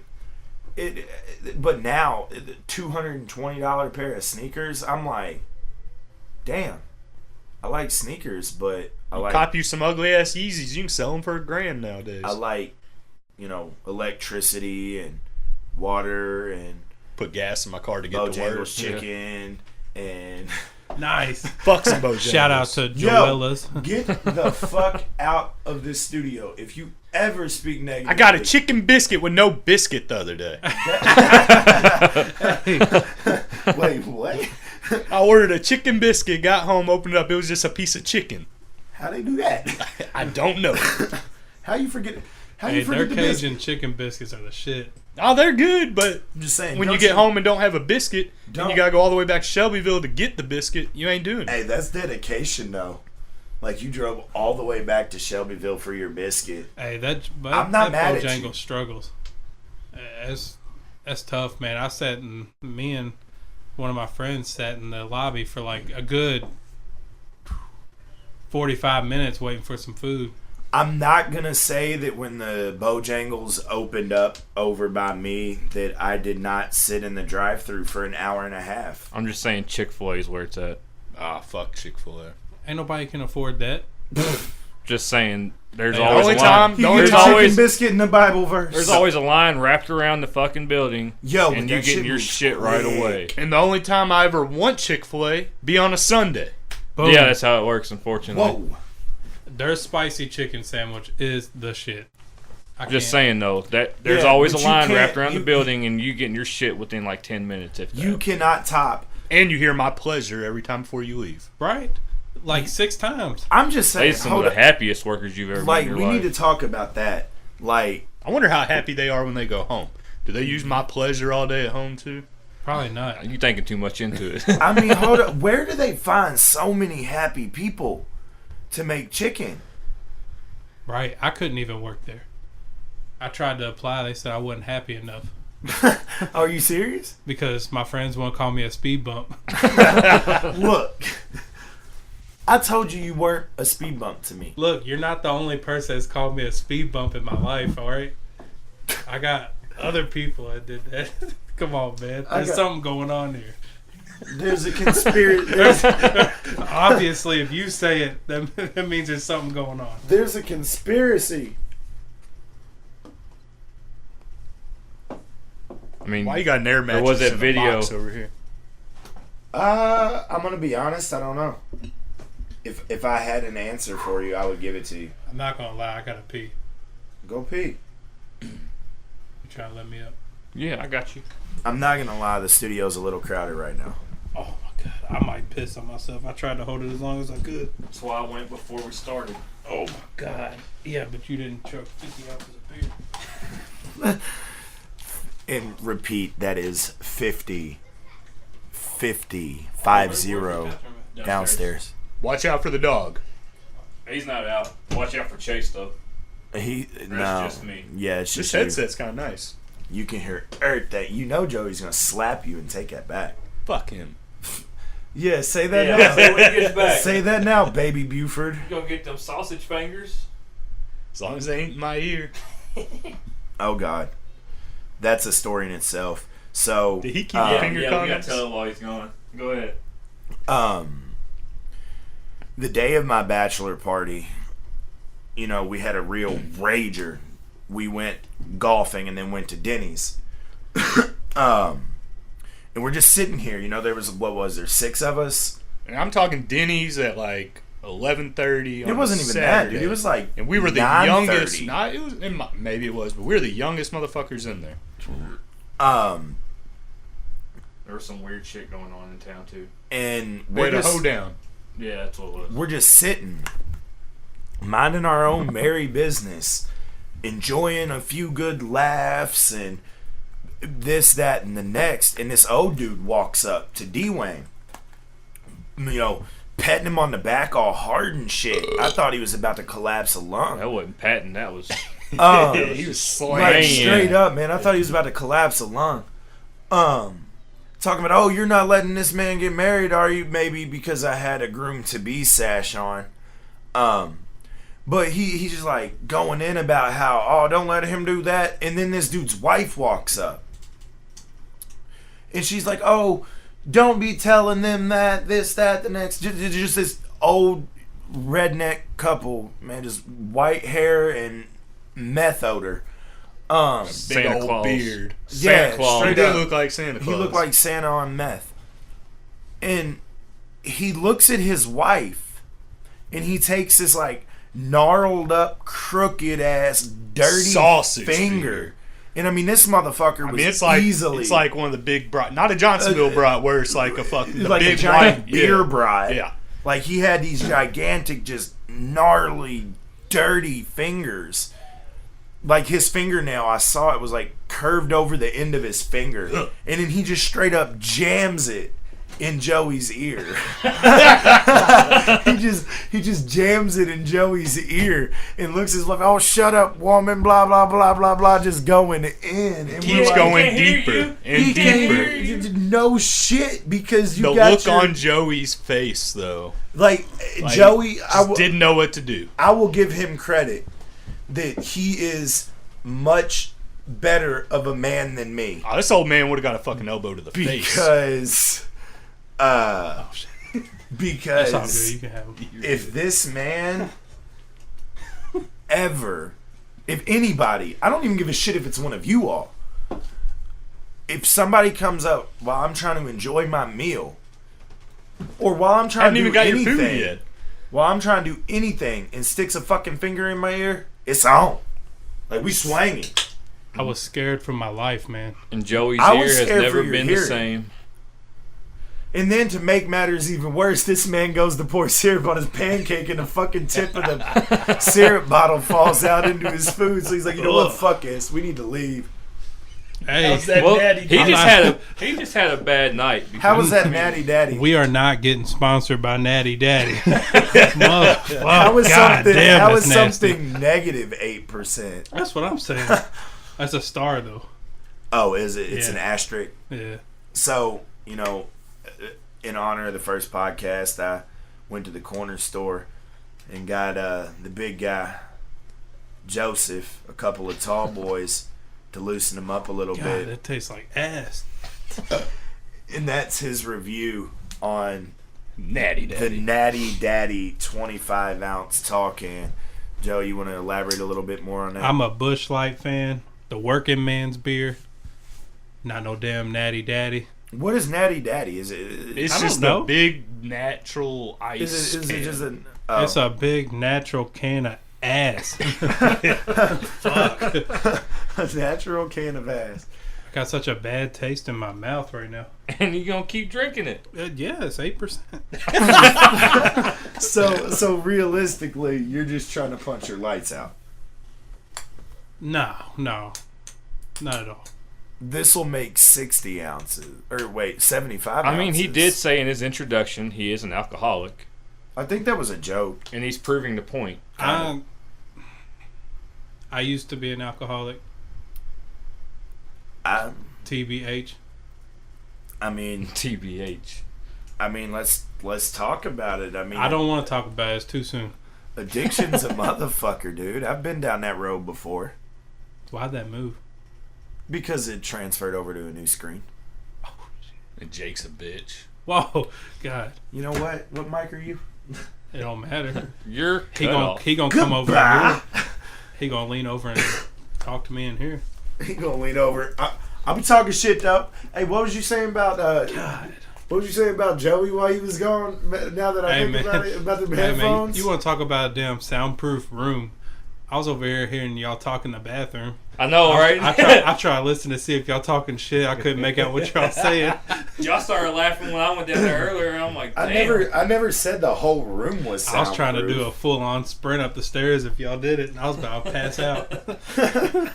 now $220 pair of sneakers. I'm like, damn. I like sneakers, but I like Cop you some ugly ass Yeezys. You can sell them for $1,000 nowadays. I like, electricity and water and Put gas in my car to get to work. Bojangles chicken and Nice. Fuck some Bojangles. Shout out to Yo, Joella's. get the fuck out of this studio. If you ever speak negative, I got a chicken biscuit with no biscuit the other day. Wait, what? I ordered a chicken biscuit, got home, opened it up. It was just a piece of chicken. How they do that? I don't know. How you forget? How Hey, you their forget the Cajun biscuit? chicken biscuits are the shit. Oh, they're good, but I'm just saying. when don't you get home and don't have a biscuit, and Don't. you gotta go all the way back to Shelbyville to get the biscuit, you ain't doing it. Hey, that's dedication, though. Like you drove all the way back to Shelbyville for your biscuit. Hey, I'm not mad at Bojangles you. struggles. That's tough, man. Me and one of my friends sat in the lobby for like a good 45 minutes waiting for some food. I'm not gonna say that when the Bojangles opened up over by me that I did not sit in the drive-thru for an hour and a half. I'm just saying ChickfilA is where it's at. Ah, fuck ChickfilA. Ain't nobody can afford that. Just saying, there's Hey, always only a line. time- You The get only a there's chicken always biscuit in the Bible verse. there's always a line wrapped around the fucking building. Yo, but and you that getting shit your moves shit right quick. away. And the only time I ever want Chick-fil-A be on a Sunday. Boom. Yeah, that's how it works. Unfortunately, Whoa. Their spicy chicken sandwich is the shit. I just can't- saying though that there's Yeah, always a but you line can't- wrapped around you- the building, and you getting your shit within like 10 minutes. If You that. cannot top. And you hear my pleasure every time before you leave. Right? Like 6 times. I'm just saying. They're some of hold the up. happiest workers you've ever Like met in we your need to life. talk about that. Like I wonder how happy they are when they go home. Do they use my pleasure all day at home too? Probably not. You thinking too much into it. I mean, hold up. Where do they find so many happy people to make chicken? Right? I couldn't even work there. I tried to apply. They said I wasn't happy enough Are you serious? because my friends want to call me a speed bump. Look, I told you weren't a speed bump to me. Look, you're not the only person that's called me a speed bump in my life, all right? I got other people that did that. Come on, man. There's something going on here. There's a conspiracy. Obviously, if you say it, that means there's something going on. There's a conspiracy. I mean, Why you got an air mattress was that in video- a box over here? I'm gonna be honest. I don't know. If I had an answer for you, I would give it to you. I'm not going to lie. I got to pee. Go pee. You trying to let me up? yeah, I got you. I'm not gonna lie. The studio's a little crowded right now. Oh, my God. I might piss on myself. I tried to hold it as long as I could. That's why I went before we started. Oh, my God. Yeah, but you didn't choke 50 ounces of beer. And repeat. That is 50 downstairs. Watch out for the dog. He's not out. Watch out for Chase though. That's just me. Yeah, it's This just you. headset's kind of nice. You can hear that. You know Joey's gonna slap you and take that back. Fuck him. Yeah, say that Yeah, now. say when he gets back. Say that now, baby Buford. You gonna get them sausage fingers? As long as they ain't in my ear. Oh God, that's a story in itself. So Did he keep Yeah, finger we gotta comments? tell him while he's gone. Go ahead. The day of my bachelor party, you know, we had a real rager. We went golfing and then went to Denny's. And we're just sitting here, you know, there was, what was there, 6 of us? And I'm talking Denny's at like 11:30. It wasn't even that, dude. It was like and we were the 9:30. youngest. Maybe it was, but we were the youngest motherfuckers in there. There was some weird shit going on in town too. And Way to hoe down. Yeah, that's what it was. we're just sitting, minding our own merry business, enjoying a few good laughs and this, that, and the next. And this old dude walks up to D-Wayne, you know, petting him on the back all hard and shit. I thought he was about to collapse a lung. That wasn't patting. That was. He was Like, slaying. straight up, man. I thought he was about to collapse a lung. Talking about, oh, you're not letting this man get married, are you? Maybe because I had a groom-to-be sash on. But he's just like going in about how, oh, don't let him do that. And then this dude's wife walks up. And she's like, oh, don't be telling them that, this, that, the next. Just this old redneck couple, man, just white hair and meth odor. Big Santa old Claus. beard. Yeah, Claus. He straight did up. look like Santa Claus. He looked like Santa on meth. And he looks at his wife, and he takes this like gnarled up, crooked ass, dirty Sausage finger. And I mean, this motherfucker was it's like easily it's like one of the big brat, not a Johnsonville brat, where it's like a fucking the like big a giant white beer yeah. bride. Yeah, Like he had these gigantic, just gnarly, dirty fingers. Like his fingernail, I saw it was like curved over the end of his finger, and then he just straight up jams it in Joey's ear. he just jams it in Joey's ear and looks as like, oh, shut up, woman, blah blah blah blah blah, just going in. And keeps we're going can't hear deeper you. and he can't deeper. hear you. No shit, because you The got look your, on Joey's face, though, like like, Joey. just didn't know what to do. I will give him credit that he is much better of a man than me, Oh, this old man would have got a fucking elbow to the face. because That's all good. because You can have them. if this man ever, if anybody, I don't even give a shit if it's one of you all, if somebody comes up while I'm trying to enjoy my meal, or while I'm trying Haven't to even do got your anything, food yet. while I'm trying to do anything and sticks a fucking finger in my ear, it's on. Like, we swanging. I was scared for my life, man. And Joey's I ear was has scared never for your been the hearing. same. And then to make matters even worse, this man goes to pour syrup on his pancake and the fucking tip of the syrup bottle falls out into his food. So he's like, you know what, fuck this. We need to leave. Hey, How's that Well, natty he daddy? just had a bad night. How was that Natty Daddy? we are not getting sponsored by Natty Daddy. Motherfucker. How was God something, damn, how that's was nasty. something negative 8%? That's what I'm saying. That's a star, though. Oh, is it? It's Yeah. an asterisk. Yeah. So, you know, in honor of the first podcast, I went to the corner store and got the big guy, Joseph, a couple of tall boys to loosen him up a little God, bit. that tastes like ass. And that's his review on Natty the daddy. Natty Daddy 25-ounce tall can. Joe, you want to elaborate a little bit more on that? I'm a Busch Light fan. The working man's beer. Not no damn Natty Daddy. What is Natty Daddy? Is it? It's I just don't the know. big natural ice. Is it can. just an? It's a big natural can of ass. a natural can of ass. I got such a bad taste in my mouth right now. And you gonna keep drinking it. Yeah, it's 8%. So realistically, you're just trying to punch your lights out. No, not at all. This will make 60 ounces, or wait, 75 ounces. I mean, he did say in his introduction he is an alcoholic. I think that was a joke. And he's proving the point. I used to be an alcoholic. TBH. I mean, TBH. I mean, let's talk about it. I mean, I don't want to talk about it. It's too soon. Addiction's a motherfucker, dude. I've been down that road before. Why'd that move? Because it transferred over to a new screen. And Jake's a bitch. Whoa, God. You know what? What mic are you? It don't matter. You're He cut gonna off. he gonna come over Goodbye. here. He gonna lean over and talk to me in here. He gonna lean over. I'll be talking shit though. Hey, what was you saying about? God. What was you saying about Joey while he was gone? Now that I think about it, about the Hey, man, headphones. you want to talk about a damn soundproof room? I was over here hearing y'all talk in the bathroom. I know, right? I try to listen to see if y'all talking shit. I couldn't make out what y'all saying. Y'all started laughing when I went down there earlier, and I'm like, damn. I never said the whole room was I was trying to do a soundproof. full-on sprint up the stairs if y'all did it, and I was about to pass out.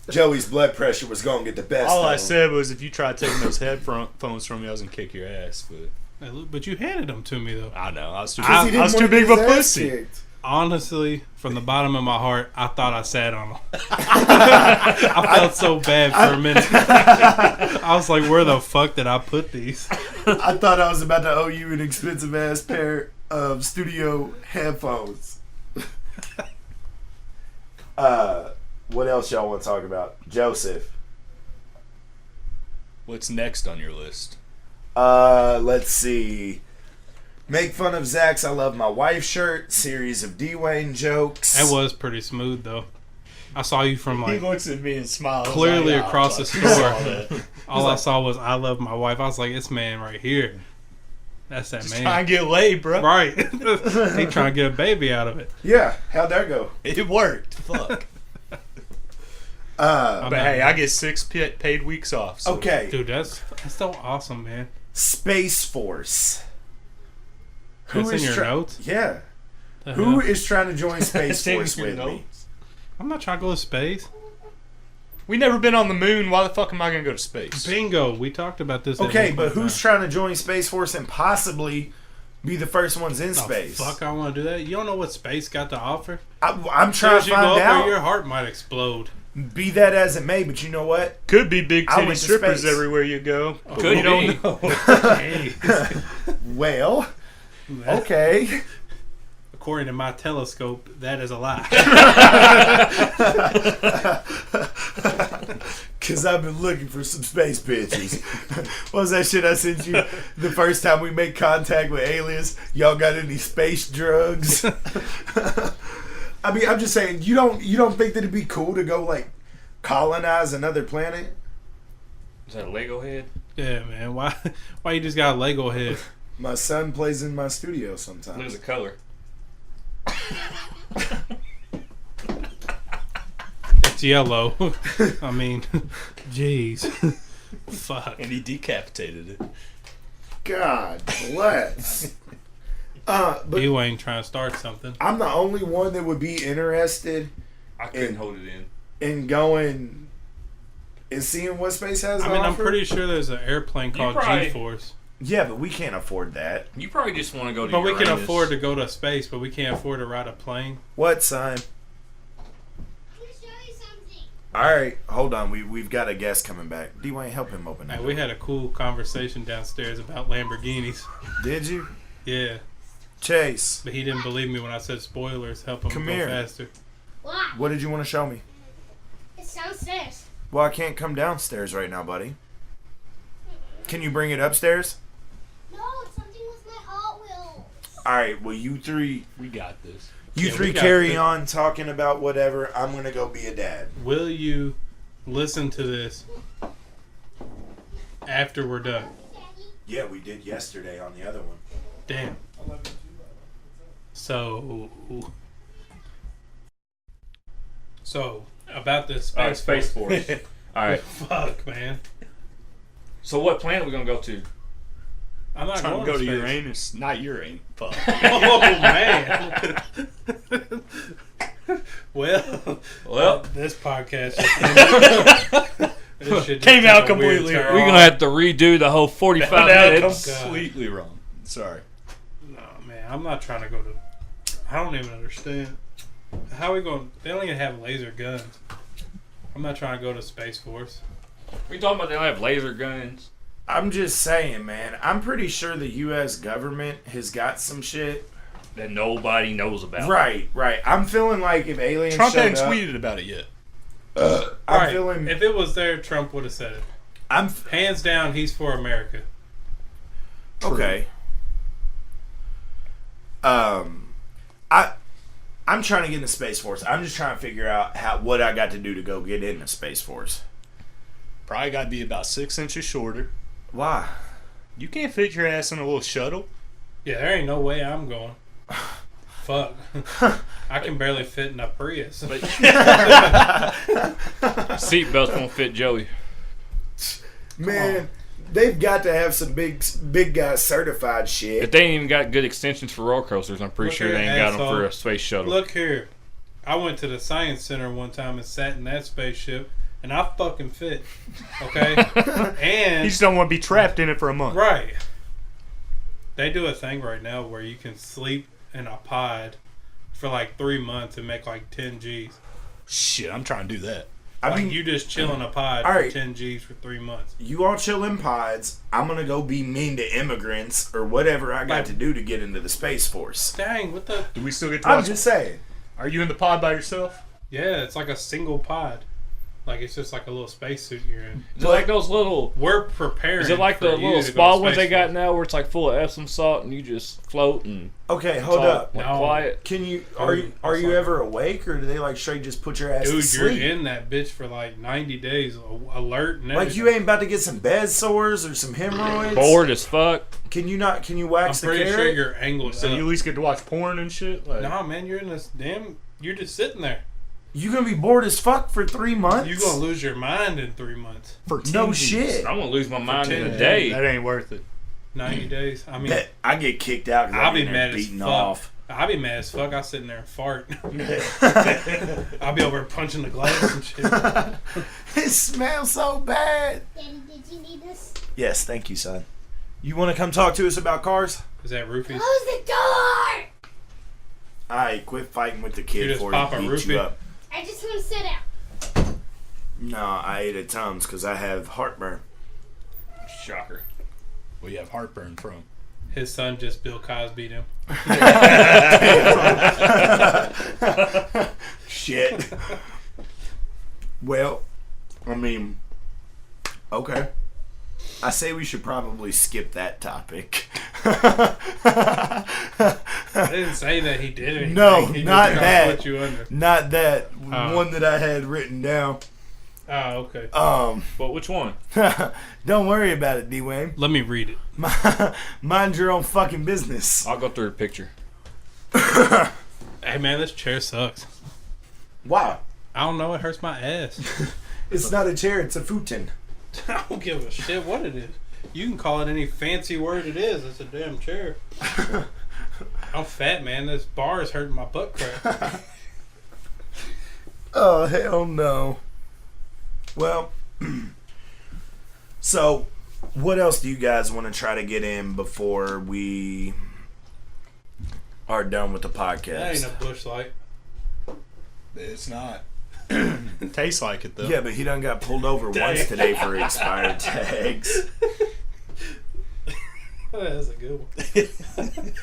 Joey's blood pressure was gonna get the best. All of I him. said was if you tried taking those headphones from me, I was going to kick your ass. But But you handed them to me, though. I know. I was too, Because he I didn't was want too to big get of a his ass pussy. kicked. Honestly, from the bottom of my heart, I thought I sat on them. I felt so bad for a minute. I was like, where the fuck did I put these? I thought I was about to owe you an expensive ass pair of studio headphones. What else y'all want to talk about? Joseph. What's next on your list? Let's see. Make fun of Zach's I Love My Wife shirt. Series of D-Wayne jokes. That was pretty smooth, though. I saw you from, He like, looks at me and smiles. clearly like, across the I saw store. that. All I saw was I love my wife. I was like, this man right here. That's that Just man. trying to get laid, bro. Right. He trying to get a baby out of it. Yeah, how'd that go? It worked. Fuck. I'm But not- hey, I get 6 paid weeks off. So. Okay. Dude, that's so awesome, man. Space Force. That's in your try- notes? Yeah. The Who hell? is trying to join Space It's in Force your with me? notes. I'm not trying to go to space. We never been on the moon. Why the fuck am I going to go to space? Bingo. We talked about this. Okay, at but one who's time. trying to join Space Force and possibly be the first ones in The space? fuck I want to do that? You don't know what space got to offer? I'm As soon trying as to you go find up there, out. your heart might explode. Be that as it may, but you know what? Could be big I titty went to strippers space. everywhere you go. Could we don't be. know. Jeez. Well, okay. According to my telescope, that is a lie. Because I've been looking for some space bitches. What was that shit I sent you the first time we made contact with aliens? Y'all got any space drugs? I mean, I'm just saying, you don't think that it'd be cool to go like colonize another planet? Is that a Lego head? Yeah, man. Why you just got a Lego head? My son plays in my studio Look at sometimes. the color. It's yellow. I mean, jeez. Fuck. And he decapitated it. God bless. But You ain't trying to start something. I'm the only one that would be interested I couldn't And- hold it in. in going and seeing what space has I to mean, I'm offer. pretty sure there's an airplane called probably- G-Force. Yeah, but we can't afford that. You probably just want to go to But we can Uranus. afford to go to space, but we can't afford to ride a plane. What, son? Let me show you something. All right, hold on. We've got a guest coming back. D-Wayne, help him open that. Hey, we had a cool conversation downstairs about Lamborghinis. Did you? Yeah, Chase, but he didn't believe me when I said spoilers help him Come go here. faster. Why? what did you want to show me? It's downstairs. Well, I can't come downstairs right now, buddy. Can you bring it upstairs? No, it's something with my Hot Wheels. All right, well, you three We got this. Yeah, three we got carry this. on talking about whatever. I'm going to go be a dad. Will you listen to this after we're done? Daddy. Yeah, we did yesterday on the other one. Damn. So about this All right, space Space Force. All right. Fuck, man. So what planet are we gonna go to? I'm not Trying going to go to space. Uranus. Not Uranus. Fuck. Oh man. Well, this podcast this shit just Came took out a weird completely turn. wrong. We're gonna have to redo the whole 45 Now minutes. completely wrong. Sorry. No, man, I'm not trying to go to. I don't even understand. How are we going? They don't even have laser guns. I'm not trying to go to Space Force. We talking about they don't have laser guns? I'm just saying, man. I'm pretty sure the U.S. government has got some shit That nobody knows about. Right. I'm feeling like if aliens Trump showed hasn't up, tweeted about it yet. I'm feeling. If it was there, Trump would have said it. Hands down, he's for America. Okay. I'm trying to get in the Space Force. I'm just trying to figure out what I got to do to go get in the Space Force. Probably got to be about 6 inches shorter. Why? You can't fit your ass in a little shuttle. Yeah, there ain't no way I'm going. Fuck. I can barely fit in a Prius. Seatbelts won't fit Joey. Man, they've got to have some big guy certified If shit. they ain't even got good extensions for roller coasters, I'm pretty Look sure here, they ain't got them asshole. for a space shuttle. Look here. I went to the Science Center one time and sat in that spaceship, and I fucking fit. Okay? And You just don't want to be trapped in it for a month. right. They do a thing right now where you can sleep in a pod for like 3 months and make like 10 G's. Shit, I'm trying to do that. I Like mean, you just chill in a pod all for right. 10 G's for 3 months. you all chill in pods. I'm gonna go be mean to immigrants or whatever I got Like- to do to get into the Space Force. Dang, what the? Do we still get to I'm watch? just saying. Are you in the pod by yourself? Yeah, it's like a single pod. Like it's just like a little spacesuit you're in. Is it like those little? We're preparing. Is it like for the you little to go spa to ones they Space got Force. now, where it's like full of Epsom salt and you just float and Okay, hold talk, up. like, No. quiet? Can you are you ever awake or do they like straight just put your ass to Dude, you're sleep? in that bitch for like 90 days, alert and Like everything. you ain't about to get some bed sores or some hemorrhoids? Bored as fuck. Can you I'm wax the pretty sure carrot? you're angled So up. you at least get to watch porn and shit? Like, Nah, man, you're in this you're just sitting there. You gonna be bored as fuck for 3 months? You're gonna lose your mind in 3 months. for 10 No Gs. shit. I'm gonna lose my mind in 10 a day. That ain't worth it. 90 days. I mean, Bet I get kicked out. 'Cause I'll I'm be in there mad as beating fuck. off. I'll be mad as fuck. I'll sit in there and fart. I'll be over there punching the glass and shit. It smells so bad. Daddy, did you need this? Yes, thank you, son. You want to come talk to us about cars? Is that roofies? Close the door! Alright, quit fighting with the kid You just before pop he a beats you roofie? up. I just want to sit out. No, I ate at Tums because I have heartburn. Shocker. Well, you have heartburn from. His son just Bill Cosby'd him. Shit. Well, I mean, okay. I say we should probably skip that topic. I didn't say that he did anything. No, He just not tried to that. Put you under. Not that Oh. one that I had written down. Oh, okay. But which one? Don't worry about it, D-Wayne. Let me read it. Mind your own fucking business. I'll go through a picture. Hey, man, this chair sucks. Wow. I don't know. It hurts my ass. It's not a chair, it's a futon. I don't give a shit what it is. You can call it any fancy word it is. It's a damn chair. I'm fat, man. This bar is hurting my butt crack. Oh, hell no. Well, so what else do you guys want to try to get in before we are done with the That podcast? ain't a bush light. It's not. It tastes like it, though. Yeah, but he done got pulled over once today for expired tags. That's a good one.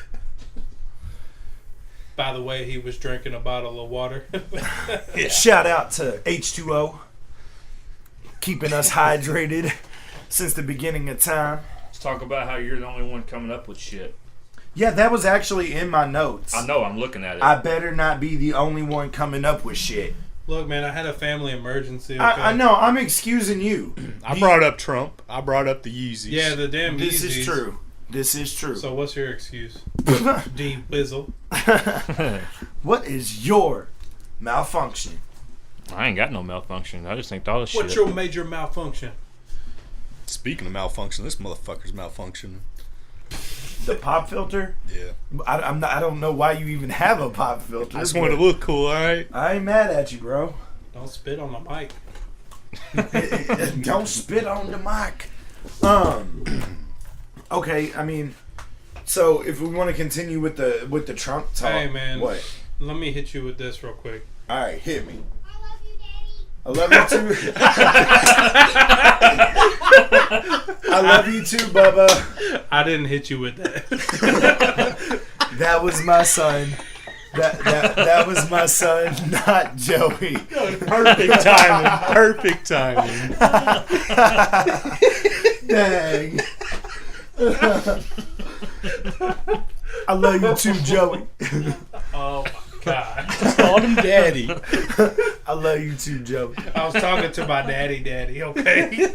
By the way, he was drinking a bottle of water. Shout out to H2O, keeping us hydrated since the beginning of time. Let's talk about how you're the only one coming up with shit. Yeah, that was actually in my notes. I know, I'm looking at it. I better not be the only one coming up with shit. Look, man, I had a family emergency. Okay? I know, I'm excusing you. I brought up Trump. I brought up the Yeezys. Yeah, the damn This Yeezys. is true. This is true. So what's your excuse? D Wizzle. What is your malfunction? I ain't got no malfunction. I just think all this What's shit. your major malfunction? Speaking of malfunction, this motherfucker's malfunction. The pop filter? Yeah. I don't know why you even have a pop filter. I just wanted to look cool, alright? I ain't mad at you, bro. Don't spit on the mic. Don't spit on the mic. Okay, I mean, So if we want to continue with the Trump talk, Hey, man. what? Let me hit you with this real quick. All right, hit me. I love you, Daddy. I love you too. I love you too, Bubba. I didn't hit you with that. That was my son. That was my son, not Joey. Perfect timing. Perfect timing. Dang. I love you too, Joey. Oh my god. Called him daddy. I love you too, Joey. I was talking to my daddy, okay?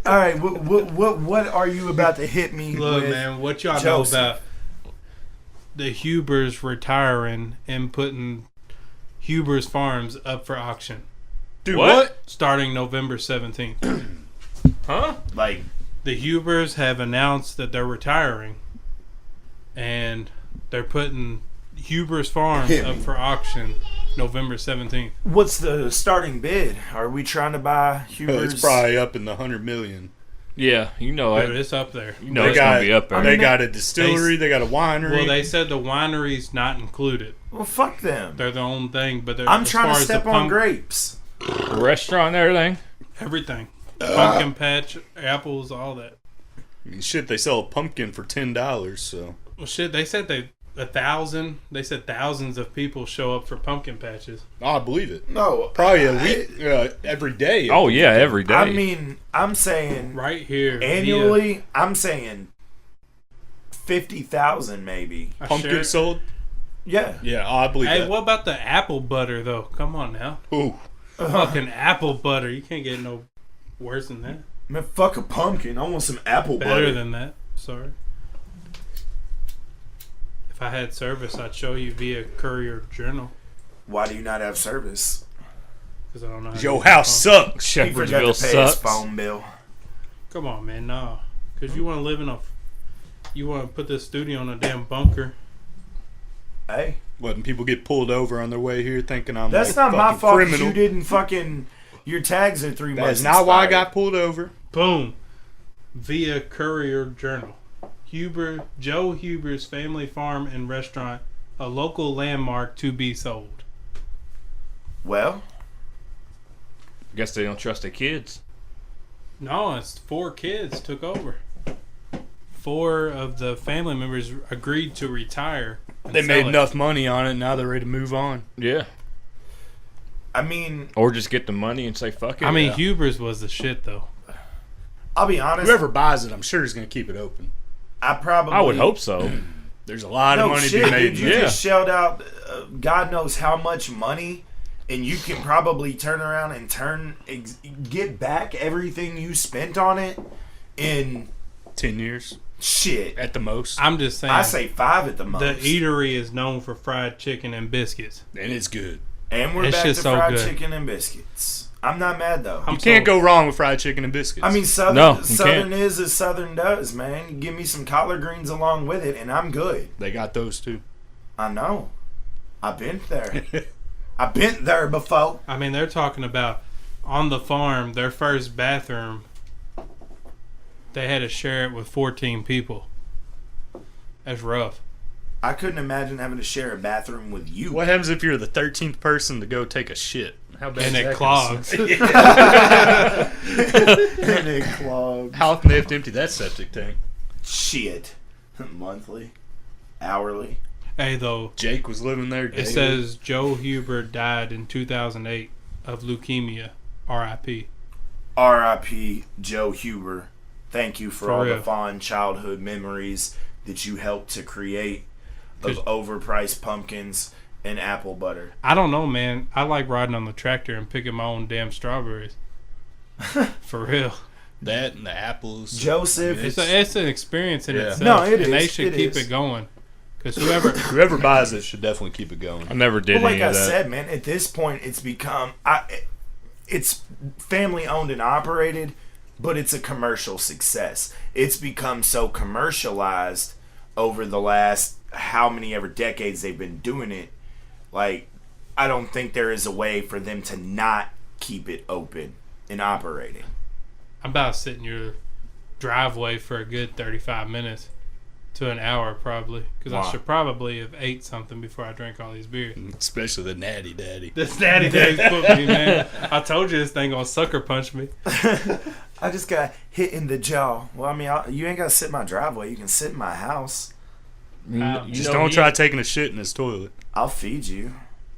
All right, what are you about to hit me Look, with? man, what y'all Joseph? know about the Hubers retiring and putting Hubers Farms up for auction Dude, What? starting November 17th? Huh? Like, The Hubers have announced that they're retiring and they're putting Hubers Farms Hit up me. for auction November 17th. what's the starting bid? Are we trying to buy Hubers? It's probably up in the 100 million. Yeah, you know Dude, it. it's up there. You know They it's gonna got- be up there. They got a distillery. They got a winery. Well, they said the winery's not included. Well, fuck them. They're the only thing, but they're, I'm as trying far to as the step on pump- grapes. The restaurant and everything. Everything. Pumpkin patch, apples, all that. I mean, shit, they sell a pumpkin for $10. So Well, shit, they said they said thousands of people show up for pumpkin patches. I believe it. No, Probably a week, every day. Oh yeah, every day. I mean, I'm saying Right here. annually. I'm saying 50,000 maybe. via a Pumpkin share- sold. Yeah. Yeah, I believe Hey, that. what about the apple butter, though? Come on now. Ooh, Fucking apple butter. You can't get no worse than that. Man, fuck a pumpkin. I want some apple Better butter. than that. Sorry. If I had service, I'd show you via Courier Journal. Why do you not have service? Because I don't know how to your use my house phone. sucks. He forgot Shepherdsville to pay his sucks. phone bill. Come on, man. No. Because you want to live in a... You want to put this studio in a damn bunker. Hey, Letting people get pulled over on their way here, thinking I'm that's like not my fucking fault. 'Cause criminal. You didn't fucking. Your tags are 3 months. That's not why I expired. got pulled over. Boom. Via Courier Journal. Joe Huber's family farm and restaurant, a local landmark to be sold. Well, Guess they don't trust their kids. No, it's 4 kids took over. 4 of the family members agreed to retire. and They sell made it. enough money on it. Now they're ready to move on. Yeah. I mean, Or just get the money and say fuck it. I mean, Yeah. Huber's was the shit, though. I'll be honest. Whoever buys it, I'm sure is going to keep it open. I probably. I would hope so. There's a lot of No money shit, to be made. dude. in You that. just shelled out God knows how much money, and you can probably turn around and get back everything you spent on it in 10 years shit. at the most, I'm just saying. I say 5 at the most. the eatery is known for fried chicken and biscuits. and it's good. And we're It's back to just so fried good. chicken and biscuits. I'm not mad though. I'm You can't sold. go wrong with fried chicken and biscuits. I mean, Southern, No, you Southern can't. is as Southern does, man. You give me some collard greens along with it, and I'm good. they got those too. I know. I've been there. I've been there before. I mean, they're talking about on the farm, their first bathroom, they had to share it with 14 people. That's rough. I couldn't imagine having to share a bathroom with you. What happens if you're the 13th person to go take a shit? How bad And is it that clogs. And it clogged. How often they have to empty that septic tank? Shit. Monthly. Hourly. Hey, though, Jake was living there. it says Joe Huber died in 2008 of leukemia. R.I.P. R.I.P. Joe Huber. Thank you for all real. the fond childhood memories that you helped to create of 'Cause- overpriced pumpkins and apple butter. I don't know, man. I like riding on the tractor and picking my own damn strawberries. For real. that and the apples. Joseph. It's an experience in Yeah. itself. No, it and they is. should It keep is. it going. Because whoever buys it should definitely keep it going. I never did Well, like any I of that. said, man, at this point, it's become it's family owned and operated, but it's a commercial success. It's become so commercialized over the last how many ever decades they've been doing it. Like, I don't think there is a way for them to not keep it open and operating. I'm about to sit in your driveway for a good 35 minutes to an hour probably, because I Wow. should probably have ate something before I drank all these beers. Especially the Natty Daddy. This Natty Daddy put me, man. I told you this thing gonna sucker punch me. I just got hit in the jaw. Well, I mean, you ain't got to sit in my driveway. You can sit in my house. Just don't try taking a shit in his toilet. I'll feed you.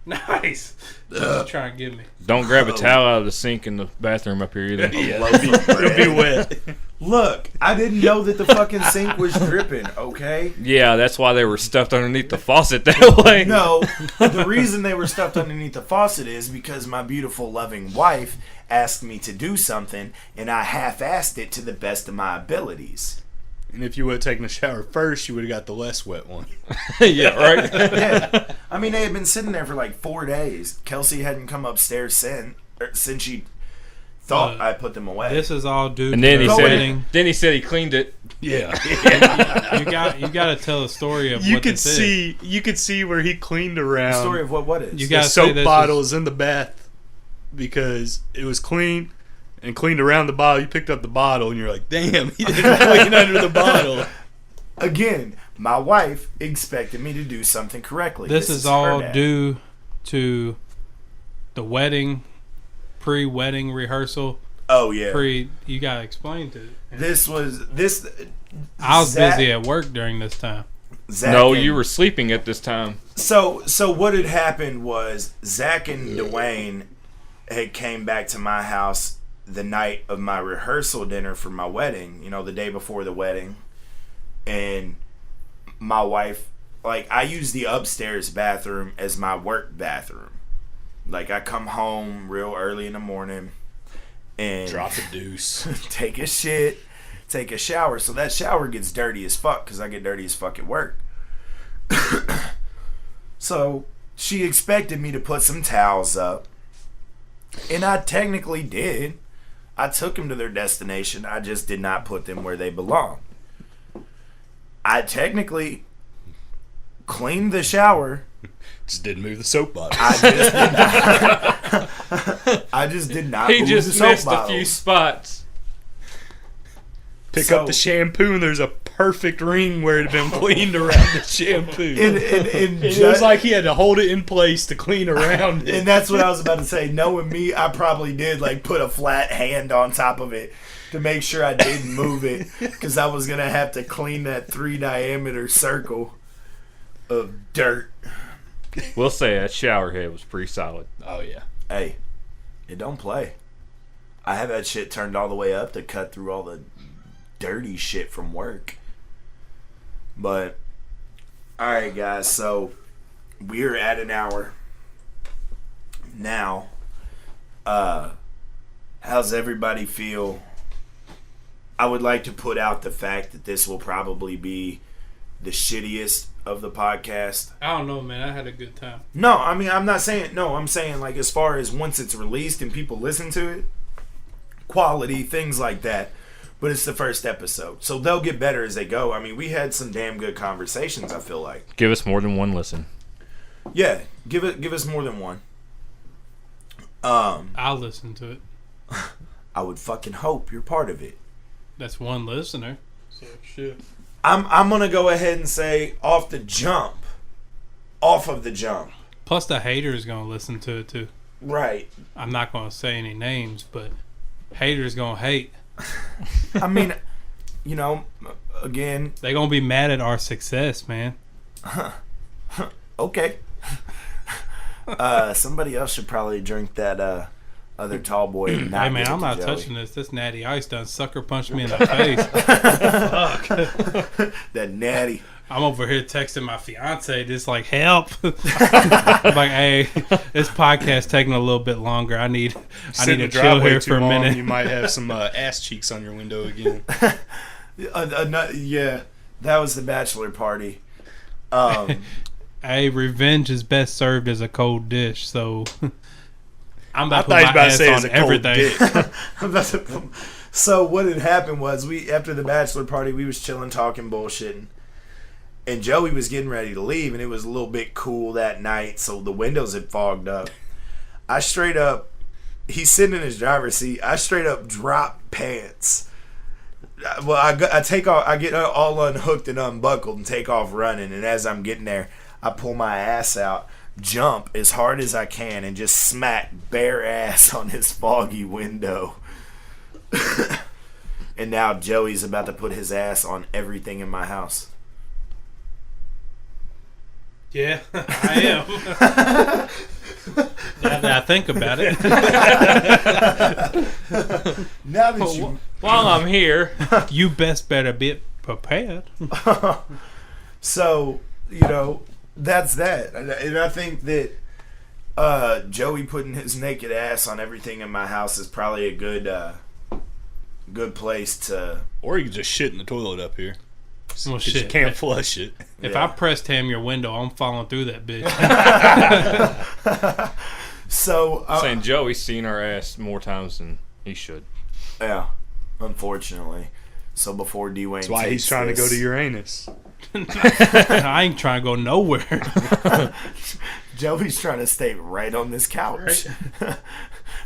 Nice. Just trying to get me. Don't grab a towel out of the sink in the bathroom up here either. Yeah, it'll be wet. Look, I didn't know that the fucking sink was dripping, okay? Yeah, that's why they were stuffed underneath the faucet that way. No, the reason they were stuffed underneath the faucet is because my beautiful, loving wife asked me to do something, and I half-assed it to the best of my abilities. And if you would have taken a shower first, you would have got the less wet one. Yeah, right. Yeah. I mean, they had been sitting there for like 4 days. Kelsey hadn't come upstairs since she thought I put them away. This is all due And to then he the said, wedding. he cleaned it. Yeah. You got to tell the story of You what could this is. see where he cleaned around. The story of what is. You The gotta say soap this bottle is- is in the bath because it was clean and cleaned around the bottle. You picked up the bottle and you're like, damn, he didn't clean under the bottle. Again, my wife expected me to do something correctly. This is her all bad. due to the wedding, pre-wedding rehearsal. Oh yeah. You gotta explain to it. This. I was Zach- busy at work during this time. Zach No, and- you were sleeping at this time. So what had happened was Zach and Dwayne had came back to my house the night of my rehearsal dinner for my wedding. You know, the day before the wedding, and my wife, like, I use the upstairs bathroom as my work bathroom. Like, I come home real early in the morning and Drop a deuce. take a shit, take a shower. So that shower gets dirty as fuck because I get dirty as fuck at work. So she expected me to put some towels up, and I technically did. I took them to their destination. I just did not put them where they belong. I technically cleaned the shower. Just didn't move the soap bottle. I just did not He move the just soap missed a bottles. few spots. Pick So- up the shampoo and there's a perfect ring where it had been cleaned around the shampoo. And It was like he had to hold it in place to clean around it. And that's what I was about to say. Knowing me, I probably did like put a flat hand on top of it to make sure I didn't move it, because I was gonna have to clean that 3 diameter circle of dirt. We'll say that shower head was pretty solid. Oh, yeah. Hey, it don't play. I have that shit turned all the way up to cut through all the dirty shit from work. But all right, guys. So we're at an hour now. How's everybody feel? I would like to put out the fact that this will probably be the shittiest of the podcast. I don't know, man. I had a good time. No, I mean, I'm not saying, no, I'm saying like as far as once it's released and people listen to it, quality, things like that. But it's the first episode, so they'll get better as they go. I mean, we had some damn good conversations, I feel like. Give us more than one listen. Yeah, give us more than one. I'll listen to it. I would fucking hope you're part of it. That's one listener. So shit. I'm gonna go ahead and say off of the jump. Plus the haters gonna listen to it too. Right. I'm not gonna say any names, but haters gonna hate. I mean, you know, again, They gonna be mad at our success, man. okay. Somebody else should probably drink that other tall boy. And Hey man, give it I'm to not Joey. touching this. This natty ice done sucker punched me in the face. That natty. I'm over here texting my fiance, just like, help. I'm like, hey, this podcast taking a little bit longer. I need Sit in to the chill driveway here too for a long, minute. You might have some ass cheeks on your window again. Yeah, that was the bachelor party. Hey, revenge is best served as a cold dish, so I'm I about to thought put you my was about to ass say on as a cold everything. dick. So what had happened was, we after the bachelor party, we was chilling, talking, bullshitting, and Joey was getting ready to leave, and it was a little bit cool that night, so the windows had fogged up. I straight up, he's sitting in his driver's seat. I straight up dropped pants Well, I take off. I get all unhooked and unbuckled and take off running. And as I'm getting there, I pull my ass out, jump as hard as I can, and just smack bare ass on his foggy window. And now Joey's about to put his ass on everything in my house. Yeah, I am. Now that I think about it. Now that you... While I'm here, You best better be prepared. So, that's that. And I think that Joey putting his naked ass on everything in my house is probably a good place to... Or you can just shit in the toilet up here. Well, 'Cause shit. you can't flush it. If Yeah. I press tam your window, I'm falling through that bitch. So... saying Joey's seen our ass more times than he should. yeah, unfortunately. So before Dwayne That's why he's trying to go to Uranus. I ain't trying to go nowhere. Joey's trying to stay right on this couch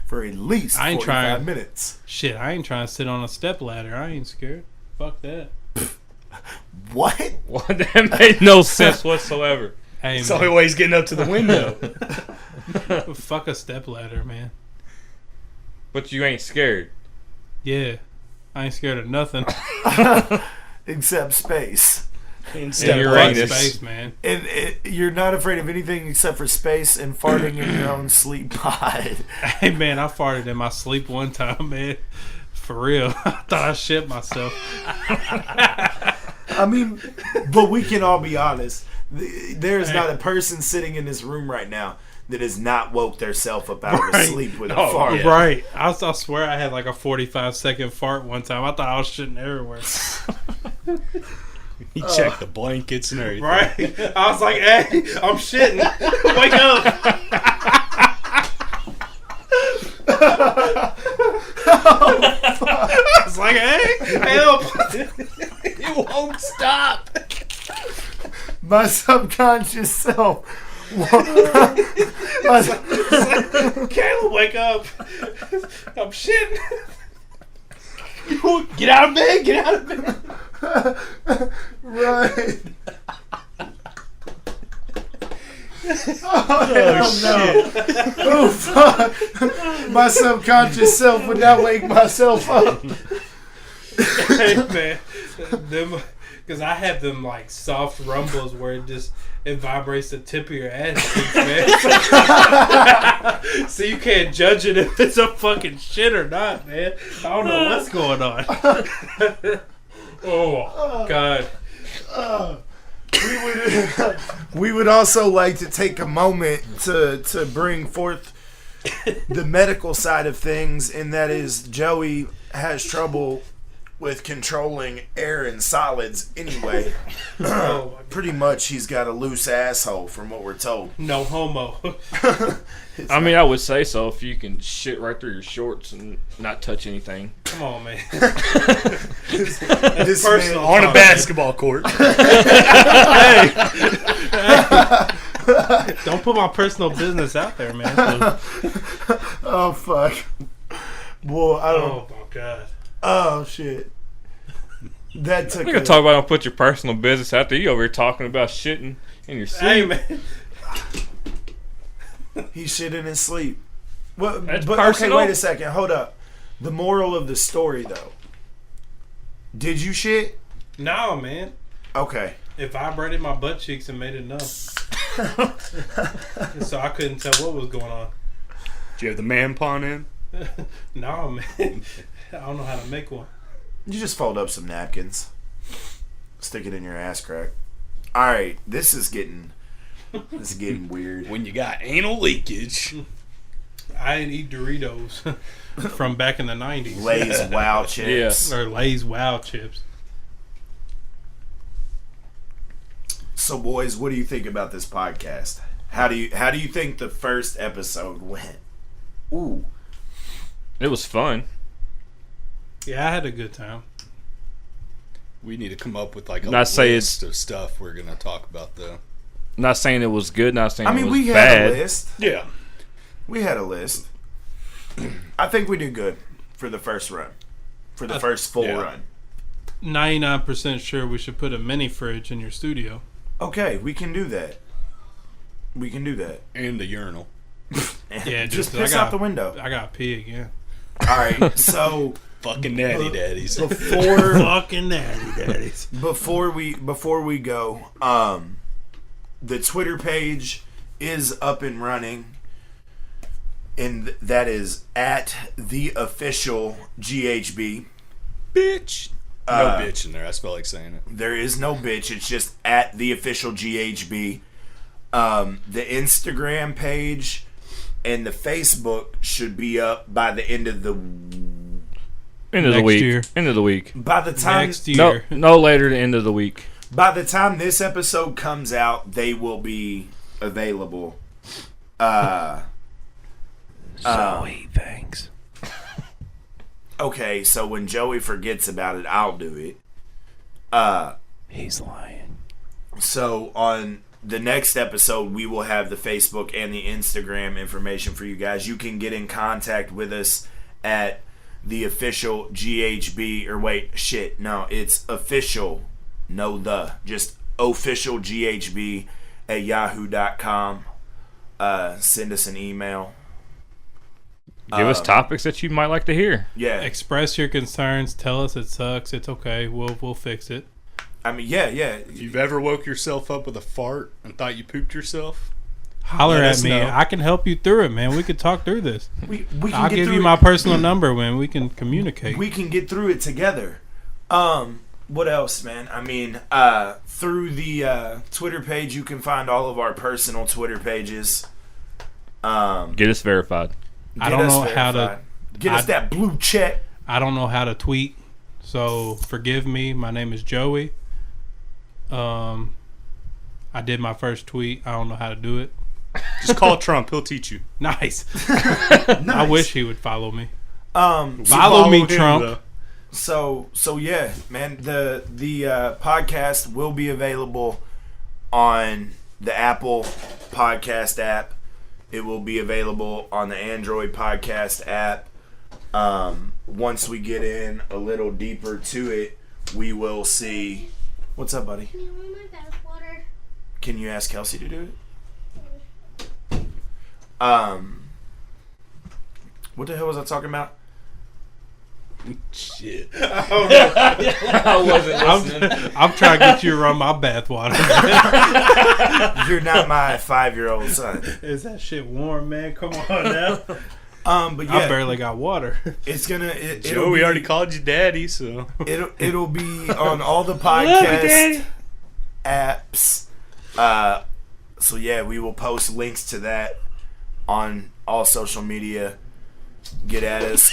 for at least I ain't 45 trying. minutes. Shit, I ain't trying to sit on a step ladder. I ain't scared. Fuck that. What? Well, that made no sense whatsoever. Hey, It's the only way he's getting up to the window. man. Fuck a step ladder, man. But you ain't scared. Yeah. I ain't scared of nothing. Except space. Instead Yeah, of you're Fuck right. Uranus. space, man. And you're not afraid of anything except for space and farting in your own sleep pod. Hey, man, I farted in my sleep one time, man. For real. I thought I shit myself. I mean, but we can all be honest. There's not a person sitting in this room right now that has not woke theirself up out of Right. sleep with a Oh, fart. yeah. Right. I swear I had like a 45-second fart one time. I thought I was shitting everywhere. He checked the blankets and everything. Right? I was like, hey, I'm shitting. Wake up. I was like, hey, help. You won't stop. My subconscious self. Caleb, wake up. I'm shitting. Get out of bed. Get out of bed. Right. Oh, hell no. Oh, fuck. My subconscious self would not wake myself up. Hey, man. Because I have them like soft rumbles where it vibrates the tip of your ass cheeks, man. So you can't judge it if it's a fucking shit or not, man. I don't know what's going on. Oh, God. We would also like to take a moment to bring forth the medical side of things, and that is Joey has trouble with controlling air and solids anyway. Oh, Pretty much he's got a loose asshole from what we're told. no homo. I mean, I would say so if you can shit right through your shorts and not touch anything. Come on, man. This personal. man- On a basketball court. Don't put my personal business out there, man. oh fuck. Well, I don't. Oh, my God. Oh shit. That took. We're gonna talk about don't put your personal business out there. You over here talking about shitting in your Hey, sleep. man. He shit in his sleep. Well, That's but personal. okay, wait a second. Hold up. The moral of the story, though. Did you shit? No, man. Okay. It vibrated my butt cheeks and made it numb. So I couldn't tell what was going on. Do you have the man pawn in? No, man. I don't know how to make one. You just fold up some napkins. Stick it in your ass crack. All right, this is getting weird. When you got anal leakage. I didn't eat Doritos from back in the 90s. Lay's Wow chips. Or Lay's Wow chips. So, boys, what do you think about this podcast? How do you think the first episode went? Ooh, It was fun. Yeah, I had a good time. We need to come up with like a Not say list of stuff we're gonna talk about though. Not saying it was good. Not saying I mean, it was we had bad. a list. Yeah. We had a list. I think we did good for the first run, for the first full yeah. run. 99% sure we should put a mini fridge in your studio. Okay, we can do that. We can do that. And the urinal. Yeah, just piss out the window. I got to pee again. All right, so Fucking natty daddies. before Fucking natty daddies. before we go, the Twitter page is up and running, and that is at the official GHB. Bitch. No bitch in there. I felt like saying it. There is no bitch. It's just at the official GHB. The Instagram page and the Facebook should be up by the end of the End of the Next week. year. End of the week. by the time Next year. No later than end of the week. by the time this episode comes out, they will be available. Thanks. Okay, so when Joey forgets about it, I'll do it. He's lying. So on the next episode, we will have the Facebook and the Instagram information for you guys. You can get in contact with us at the official GHB, or wait, shit, no, it's official, just official GHB at yahoo.com. Send us an email. Give us topics that you might like to hear. Yeah, Express your concerns. Tell us it sucks. It's okay. We'll fix it. I mean, yeah. If you've ever woke yourself up with a fart and thought you pooped yourself, Holler let at us me. know. I can help you through it, man. We could talk through this. We can I'll get give through you it. my personal number, man. We can communicate. We can get through it together. What else, man? I mean, through the Twitter page, you can find all of our personal Twitter pages. Get us verified. I don't us know how to- verified. Get us that blue check. I don't know how to tweet, so forgive me. My name is Joey. I did my first tweet. I don't know how to do it. just call Trump. He'll teach you. Nice. Nice. I wish he would follow me. So Follow me, him, Trump. though. So yeah, man. The podcast will be available on the Apple Podcast app. It will be available on the Android Podcast app. Once we get in a little deeper to it, we will see. What's up, buddy? Can you run my bathwater? Can you ask Kelsey to do it? What the hell was I talking about? Shit. I wasn't listening. I'm trying to get you to run my bathwater. You're not my 5-year-old son. Is that shit warm, man? Come on now. But I yeah, barely got water. it's gonna. Joe, we already called you daddy, so. It'll be on all the podcast apps. So yeah, we will post links to that on all social media. Get at us.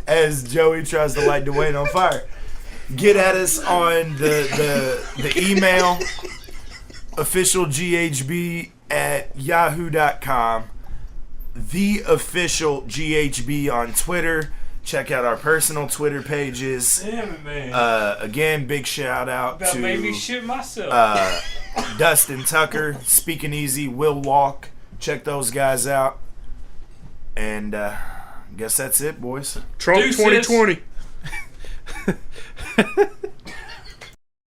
As Joey tries to light Dwayne on fire. Get at us on the email officialghb at yahoo.com. The official GHB on Twitter. Check out our personal Twitter pages. Damn it, man. Again, big shout out that to made me shit myself. Dustin Tucker, Speaking Easy, Will Walk. Check those guys out. And guess that's it, boys. Trump Deuces. 2020.